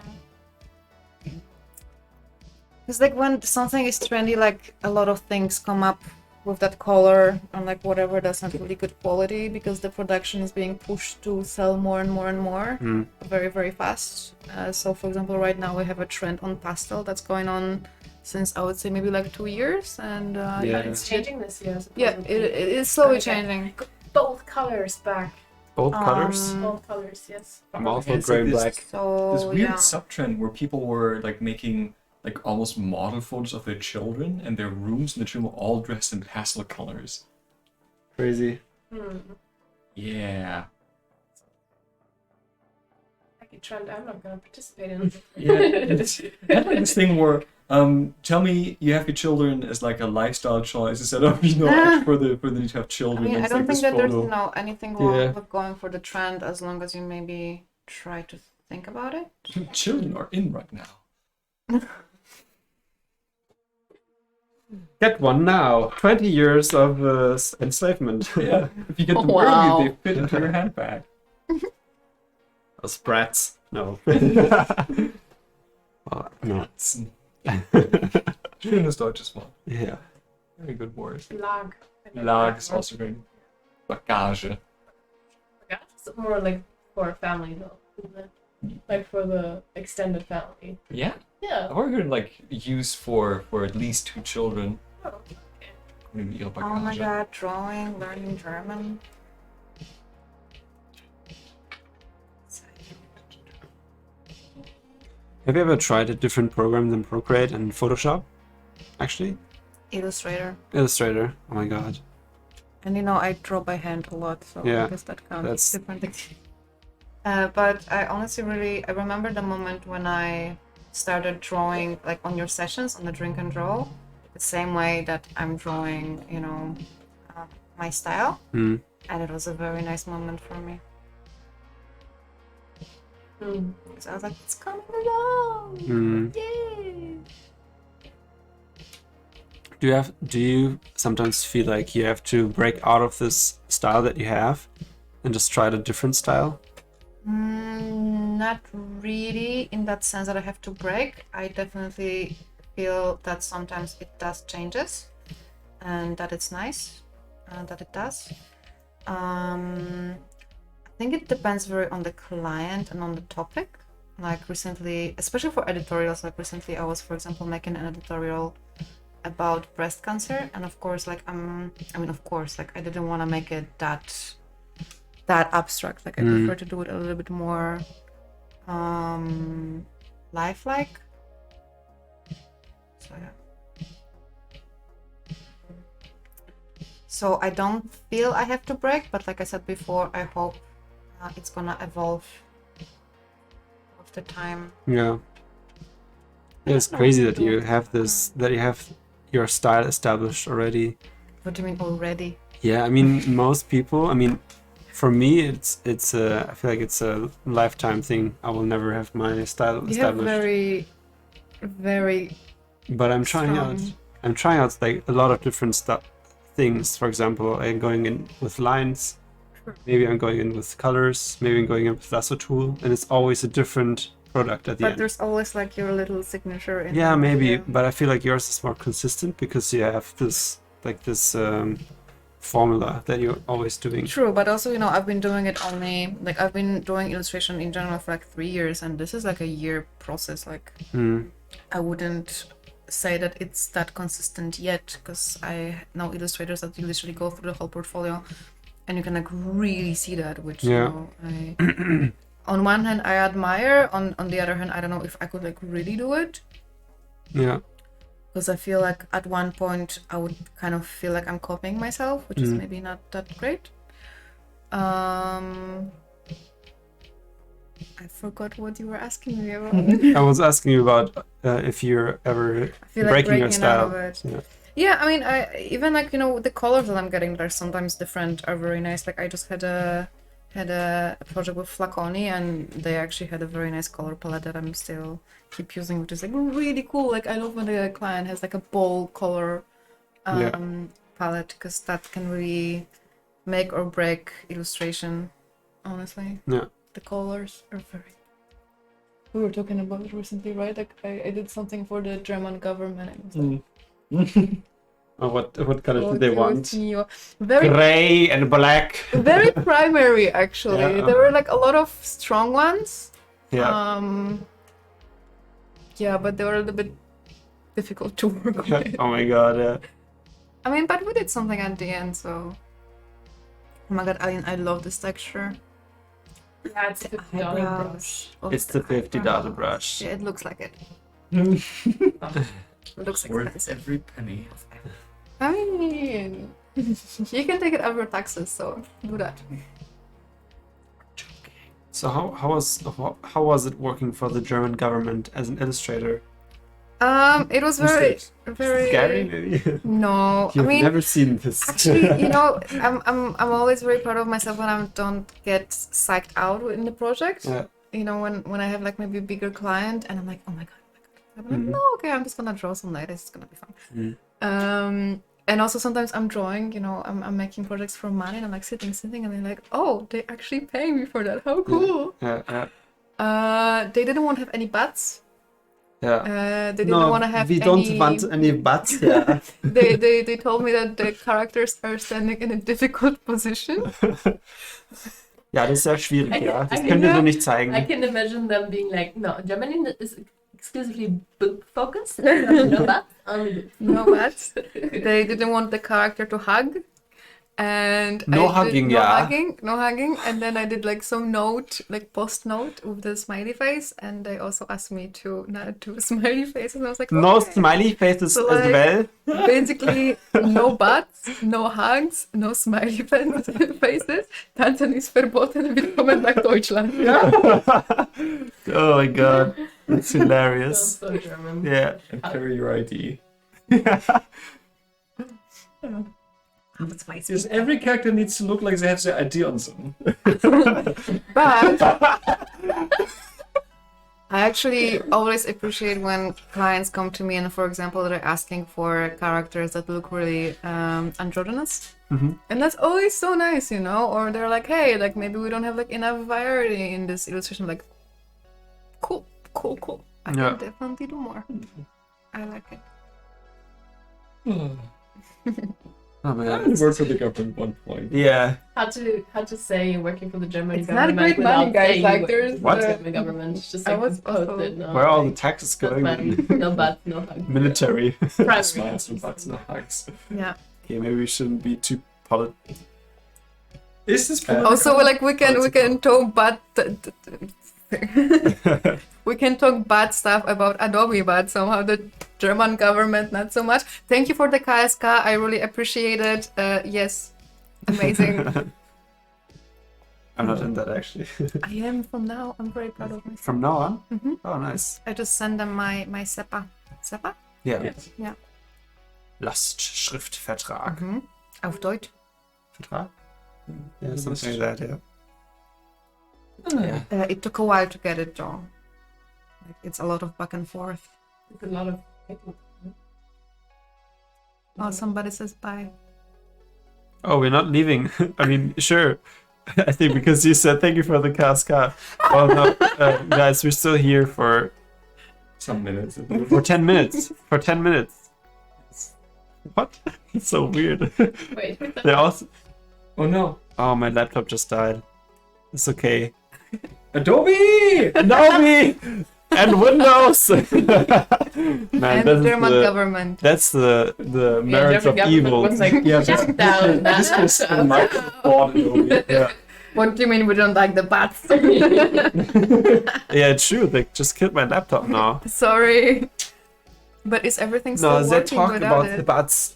It's like when something is trendy, like a lot of things come up with that color and like whatever that's not really good quality because the production is being pushed to sell more and more and more Hmm. very, very fast. So for example, right now we have a trend on pastel that's going on since I would say maybe like 2 years, and Yeah. It's changing this year. yeah, it is slowly changing. Both colors back. Both colors. Both colors, yes. I'm also It's gray like black. So This weird yeah. sub-trend where people were like making like almost model photos of their children and their rooms, and the children were all dressed in pastel colors. Crazy. Yeah. Like a trend I'm not gonna participate in. Yeah, it's like this thing where tell me you have your children as like a lifestyle choice instead of for the need to have I children. mean, I It's don't like think this that there's photo. anything wrong Yeah. with going for the trend as long as you maybe try to think about it. Children are in right now. Get one now. 20 years of enslavement. Yeah, if you get them Wow. early, they fit into your handbag. Those brats. No. Oh, no. Schönes deutsches Wort. Yeah. Very good word. Lag. Lag is also very Bagage. It's more like for a family though, isn't it? Like for the extended family. Yeah, Yeah. I've already heard like use for at least 2 children. Oh, okay. Maybe ihre Oh my Bagage. god, drawing, learning German. Have you ever tried a different program than Procreate and Photoshop? Actually? Illustrator. Illustrator. Oh my god. And you know, I draw by hand a lot, so Yeah, I guess that counts. that's- Different things. But I honestly I remember the moment when I started drawing, like on your sessions, on the Drink and Draw, the same way that I'm drawing, you know, my style. Hmm. And it was a very nice moment for me. Because I was like, it's coming along! Hmm. Yay! Do you sometimes feel like you have to break out of this style that you have and just try a different style? Not really in that sense that I have to break. I definitely feel that sometimes it does changes and that it's nice that it does. I think it depends very on the client and on the topic. Like recently, especially for editorials, like recently I was, for example, making an editorial about breast cancer, and of course, like I didn't want to make it that abstract. Like I prefer to do it a little bit more lifelike. So yeah. So I don't feel I have to break, but like I said before, I hope it's gonna evolve with the time. Yeah. It's crazy that you have this, that you have your style established already. What do you mean already? Yeah, I mean, most people, I mean, for me, it's I feel like it's a lifetime thing. I will never have my style You have established. very, very But I'm trying out like a lot of different things. For example, I'm going in with lines. Maybe I'm going in with colors. Maybe I'm going in with lasso tool, and it's always a different product at the But end. there's always like your little signature in Yeah, it, maybe, yeah. but I feel like yours is more consistent because you have this formula that you're always doing. True, but also, you know, I've been doing it only, like, I've been doing illustration in general for like 3 years, and this is like a year process. Like, I wouldn't say that it's that consistent yet, because I know illustrators that literally go through the whole portfolio, and you can like really see that, which, Yeah. you know, I... on one hand, I admire, on the other hand, I don't know if I could like really do it. Yeah. Because I feel like at one point I would kind of feel like I'm copying myself, which is maybe not that great. I forgot what you were asking me about. I was asking you about if you're ever I feel like breaking your out style. of it. Yeah. Yeah, I mean, I even like, you know, the colors that I'm getting that are sometimes different are very nice. Like I just had a project with Flaconi, and they actually had a very nice color palette that I'm still keep using, which is like really cool. Like I love when the client has like a bold color palette, because that can really make or break illustration, honestly. Yeah. The colors are very... We were talking about it recently, right? Like I did something for the German government. And it was like, Oh, what color did they want? Very Gray and black. very primary, actually. Yeah. There were like a lot of strong ones. Yeah. Yeah, but they were a little bit difficult to work with. Oh my god. Yeah. I mean, but we did something at the end, so... Oh my god, Aline, I love this texture. Yeah, it's the Eyebrows. of It's the $50 eyebrows. brush. Yeah, it looks like it. It looks Worth expensive. every penny. I mean, you can take it out of your taxes, so do that. So how was it working for the German government as an illustrator? It was very Scary, maybe. No, You've I mean, never seen this. actually, you know, I'm always very proud of myself when I don't get psyched out in the project. Yeah. You know, when I have like maybe a bigger client and I'm like, oh my god. I'm like, no, okay, I'm just gonna draw some letters. It's gonna be fun. And also sometimes I'm drawing, you know, I'm making projects for money, and I'm like sitting, and they're like, oh, they actually pay me for that. How cool. They didn't want to have any buts. Yeah. They didn't want to have we don't want any buts. Yeah. they told me that the characters are standing in a difficult position. Ja, das ist sehr schwierig, ja. Das I können wir can- so nicht zeigen. I can imagine them being like, no, Germany is exclusively book focused. No, but only book. No buts. They didn't want the character to hug. And No I hugging, did yeah. no hugging. And then I did like some note, like post note with the smiley face. And they also asked me to not do a smiley face. And I was like, No okay. smiley faces So, as like- well. Basically, no butts, no hugs, no smiley faces. Tanzen ist verboten. Willkommen nach Deutschland. Oh my god. That's hilarious. So German. Yeah. And carry your ID. Because every character needs to look like they have their ID on them. But I actually always appreciate when clients come to me and, for example, they're asking for characters that look really androgynous. And that's always so nice, you know? Or they're like, hey, like maybe we don't have like enough variety in this illustration. Like, cool. I Yeah. can definitely do more. I like it. Oh my I god. worked for the government at one point. Yeah. How to say you're working for the German It's not government great without money, guys, saying like, you work there's, for the What? German government. Just I like was post also- it. No, Where are all the like, taxes that's going? fine. No butt, no hug. Military. Primary. Smiles and butts and hugs. Yeah. Okay, maybe we shouldn't be too political. Is this Also, like we can Political. talk, but can talk bad stuff about Adobe, but somehow the German government not so much. Thank you for the KSK. I really appreciate it. Yes, amazing. I'm not in that actually. I am from now. I'm very proud of myself. From now on? Mhm. Oh, nice. I just send them my SEPA. SEPA? Yeah. Yes. Yeah. Lastschriftvertrag. Auf Deutsch. Vertrag? Yeah, something like that, yeah. It took a while to get it done. Like, it's a lot of back and forth. It's a lot of people. Oh, somebody says bye. Oh, we're not leaving. I mean, sure. I think because you said thank you for the KSK. Well, no, guys, we're still here for Some minutes. 10 minutes. For 10 minutes. What? It's so weird. Wait. They also. Oh no. Oh, my laptop just died. It's okay. Adobe! Adobe and Windows. Man, And that's German the, government. that's the merits of evil. Was like, Yeah, shut down. This was the Microsoft Adobe. Yeah. What do you mean we don't like the bats? Yeah, it's true. They just killed my laptop now. Sorry. But is everything still No, they working talked without about the it? bots.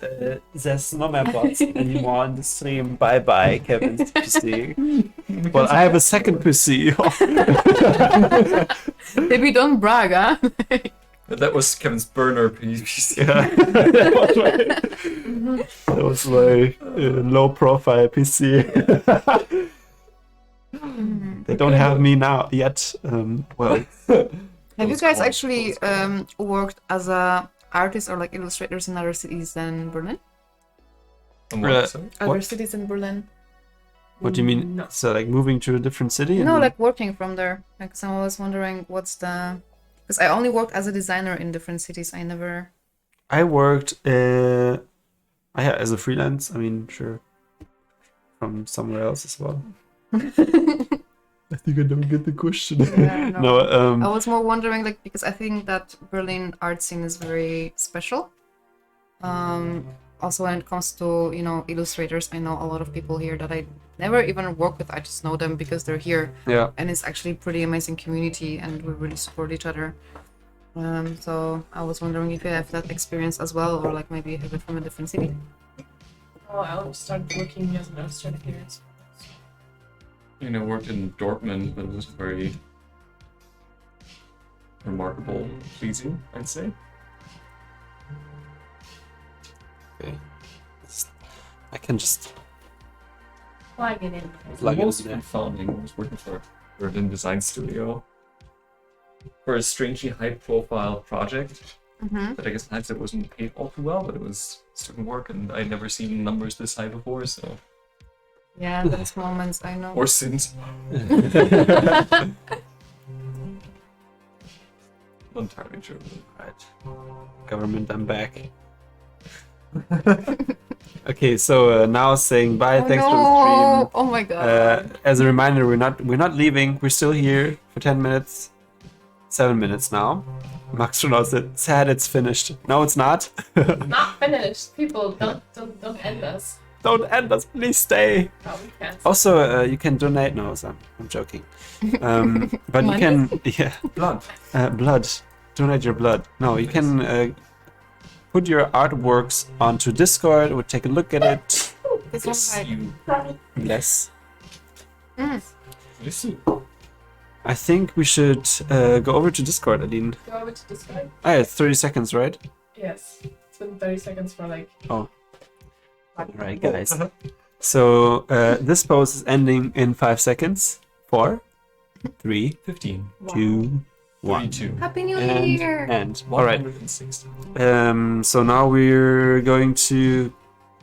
There's no more bots anymore in the stream. Bye bye, Kevin's PC. Well, I have a second PC. Maybe don't brag, huh? That was Kevin's burner piece. Yeah. That was my low profile PC. They don't have me now yet. Well, Have you Those guys calls, actually worked as a artist or like illustrators in other cities than Berlin? What? Other cities in Berlin? What do you mean? No. So like moving to a different city? No, and- like working from there. Like, so I was wondering what's the... Because I only worked as a designer in different cities. I never... I worked as a freelance. I mean, sure, from somewhere else as well. I think I don't get the question. Yeah, No, I was more wondering, like, because I think that Berlin art scene is very special. Also, when it comes to, you know, illustrators, I know a lot of people here that I never even work with. I just know them because they're here. yeah. And it's actually a pretty amazing community and we really support each other. So I was wondering if you have that experience as well, or like maybe you have it from a different city. Oh, I'll start working as an illustrator here. You know, worked in Dortmund, but it was very remarkable, pleasing, I'd say. Okay. I can just Plug it in. plug it Most in there. confounding was working for a Berlin design studio for a strangely high-profile project Mm-hmm. that I guess perhaps it wasn't paid all too well, but it was student work, and I'd never seen numbers this high before, so Yeah, those moments I know. or since. Not entirely true. Right. Government, I'm back. Okay, so now saying bye. Oh, Thanks no. for the stream. Oh my god. As a reminder, we're not leaving. We're still here for 10 minutes. 7 minutes now. Max schon aus said, sad it's finished. No, it's not. Not finished. People, don't end us. Don't end us, please stay. Oh, we can't. Also, you can donate. No, I'm joking. But you can, yeah, Blood. blood. Donate your blood. No, you can put your artworks onto Discord. We'll take a look at it. This Yes, one you. Yes. Listen. I think we should go over to Discord, Aline. Go over to Discord. Ah, yeah, 30 seconds, right? Yes. It's been 30 seconds for like. Oh. Alright, guys. So this post is ending in 5 seconds. 4, 3, 15. 2, 1. 32. Happy New And Year! end. Alright. 160. So now we're going to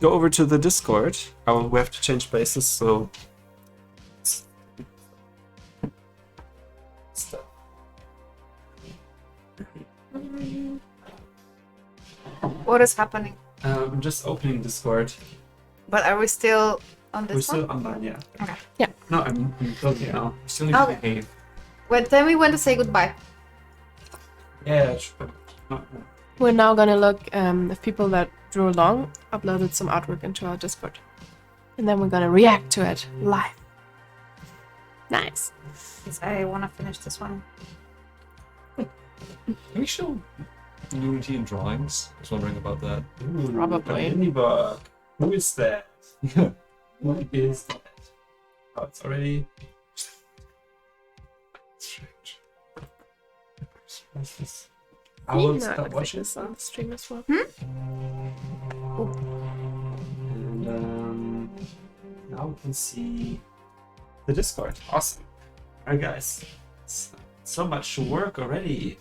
go over to the Discord. Oh, we have to change places, so. What is happening? I'm just opening Discord. But are we still on this We're still one? online, yeah. Okay. Yeah. No, I'm totally now. Still need to Okay. behave. Wait, tell me when to say goodbye. Yeah, sure. No. We're now gonna look if people that drew along uploaded some artwork into our Discord. And then we're gonna react to it live. Nice. Because I want to finish this one. Can we show Unity in drawings? I was wondering about that. Ooh, Probably. a mini book. Who is that? Who is that? Oh, it's already. Strange. What's this? I will No, stop looks like watching. this on the stream as well. And now we can see the Discord. Awesome. Alright, guys. So much work already.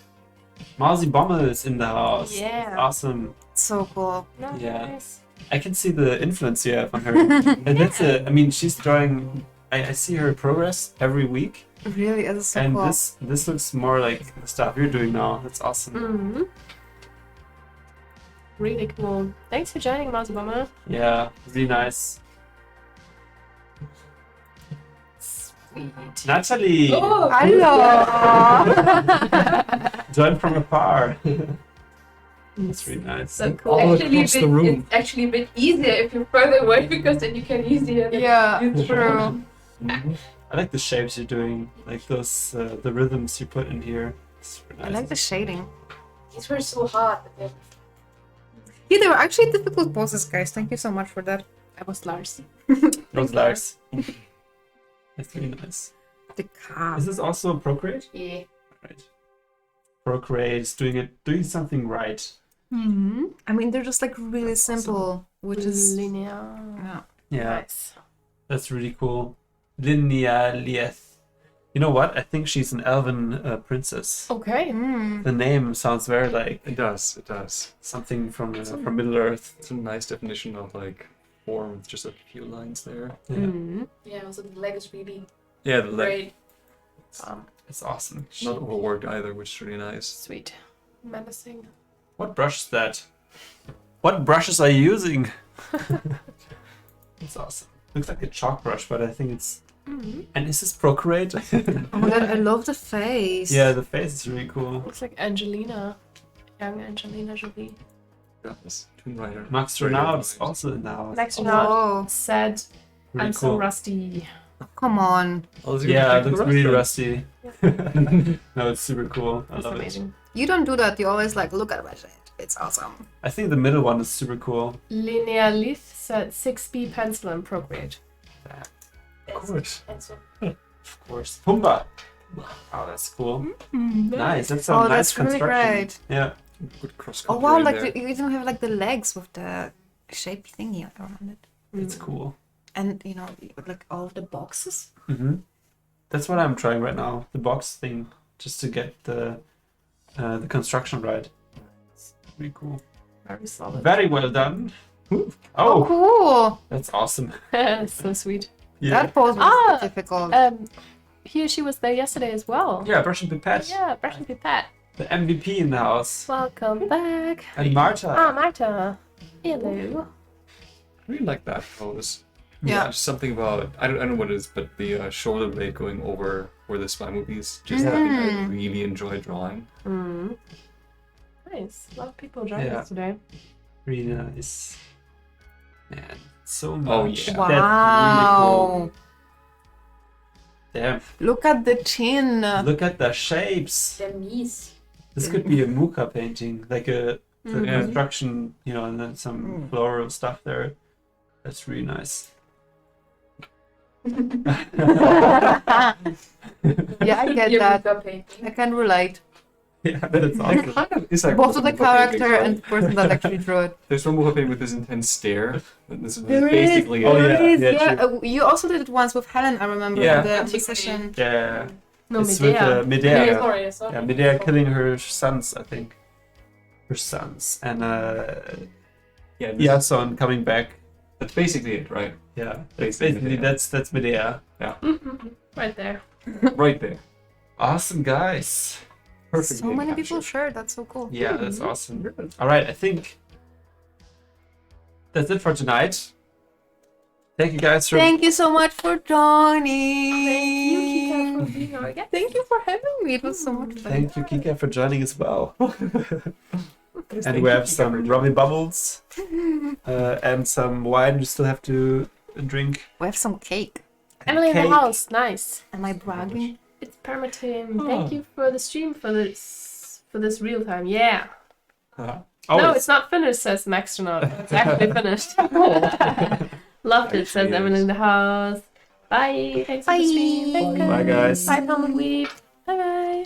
Mousy Bomber is in the house. Yeah. Awesome. So cool. Yeah. Nice. I can see the influence you have on her. And that's I mean, she's drawing. I see her progress every week, Really, it is so and cool. this looks more like the stuff you're doing now. That's awesome. Mm-hmm. Really cool. Thanks for joining, Mousy Bomber. Yeah, really nice. Sweet. Natalie, Oh, Hello! join from afar. That's really nice. so cool. All Actually, across the room. It's actually a bit easier if you're further away because then you can easier. Yeah, use the true. I like the shapes you're doing, like those the rhythms you put in here. It's super I nice. like the shading. These were so hard. Yeah, they were actually difficult poses, guys. Thank you so much for that. I was Lars. Those Lars. That's really nice. The car. Is this also Procreate? Yeah. Right. Procreate is doing something right. Mm-hmm. I mean, they're just like really simple, which is linear. yeah. Yeah, Nice. that's really cool. Linealieth. You know what? I think she's an elven princess. Okay. Mm. The name sounds very like It does. It does. something from Middle Earth. It's a nice definition of like form with just a few lines there. Yeah, Mm-hmm. Yeah, also the leg is really Yeah, the leg. great. it's awesome. Not overworked either, which is really nice. Sweet. Menacing. What brush is that? What brushes are you using? It's awesome. Looks like a chalk brush, but I think it's. Mm-hmm. And is this Procreate? Oh my god, I love the face. Yeah, the face is really cool. Looks like Angelina. Young Angelina Jolie. Yes. Tomb Raider. Max Very Renaud nice. is also in the house. Next Oh, round. whoa. Said Really I'm so cool. rusty. Come on. Oh, it's Yeah, it really looks really rusty. rusty. No, it's super cool. I That's love it. amazing. You don't do that. You always like look at my shit. It's awesome. I think the middle one is super cool. Linealith said 6B pencil and Procreate. Of course. And so Of course. Pumba. Oh, that's cool. Nice. That's a Oh, nice that's really construction. great. Yeah. Good cross Oh country wow, in like there. you even have like the legs with the shaped thingy around it, It's cool. and you know, like all of the boxes. hmm That's what I'm trying right now. The box thing, just to get the construction right. It's really cool. Very solid. Very well done. Oh, Oh, cool! that's awesome. So sweet. Yeah. That pose was Ah! difficult. She was there yesterday as well. Yeah, brushing pipette. Yeah, brushing pipette. The MVP in the house. Welcome back. And Marta. Ah, Marta. Hello. I really like that pose. Yeah. Just something about I don't know what it is, but the shoulder blade going over where the spy movie is just Mhm. something I really enjoy drawing. Mm. Nice. A lot of people joined Yeah. us today. Really nice. Man, so much. Oh, yeah. Wow. That's really cool. Damn. Look at the chin. Look at the shapes. their knees. This could be a Muka painting, like the Mhm. construction, you know, and then some floral stuff there. That's really nice. Yeah, I get Your that. Muka painting. I can relate. Yeah, that's It awesome. kind of is like Both of the Muka paintings, character right? and the person that actually drew it. There's one Muka painting with this intense stare. And this is There is, basically Oh, it. yeah, there is, yeah, yeah. true. You also did it once with Helen, I remember, Yeah. in the Antigone. session. Yeah, No, it's with Medea. Medea. Yeah, sorry. Yeah, Medea killing her sons, I think. Her sons. And Yeah, this is- Iason coming back. that's basically it, right? Yeah, Basically basically Medea. that's Medea. Right there. Right there. Awesome, guys. Perfect. So many people shared. That's so cool. Yeah, that's awesome. All right, I think that's it for tonight. Thank you guys for Thank you so much for joining. Thank you, Kika, for being our guest. Thank you for having me. It was so much fun. Thank you, Kika, for joining as well. Yes, And thank we you, have Kika, some for Robbie Bubbles and some wine we still have to drink. We have some cake. Emily in the Cake. house. Nice. Am I bragging? It's Permatin. Oh. Thank you for the stream for this for this real time. Yeah. Oh, No, it's not finished, says Maxtronaut. It's actually finished. Loved it, says Actually Evan is. in the house. Bye. Thanks for the stream. Thank Bye, guys. Bye, Palm and Weep. Bye bye.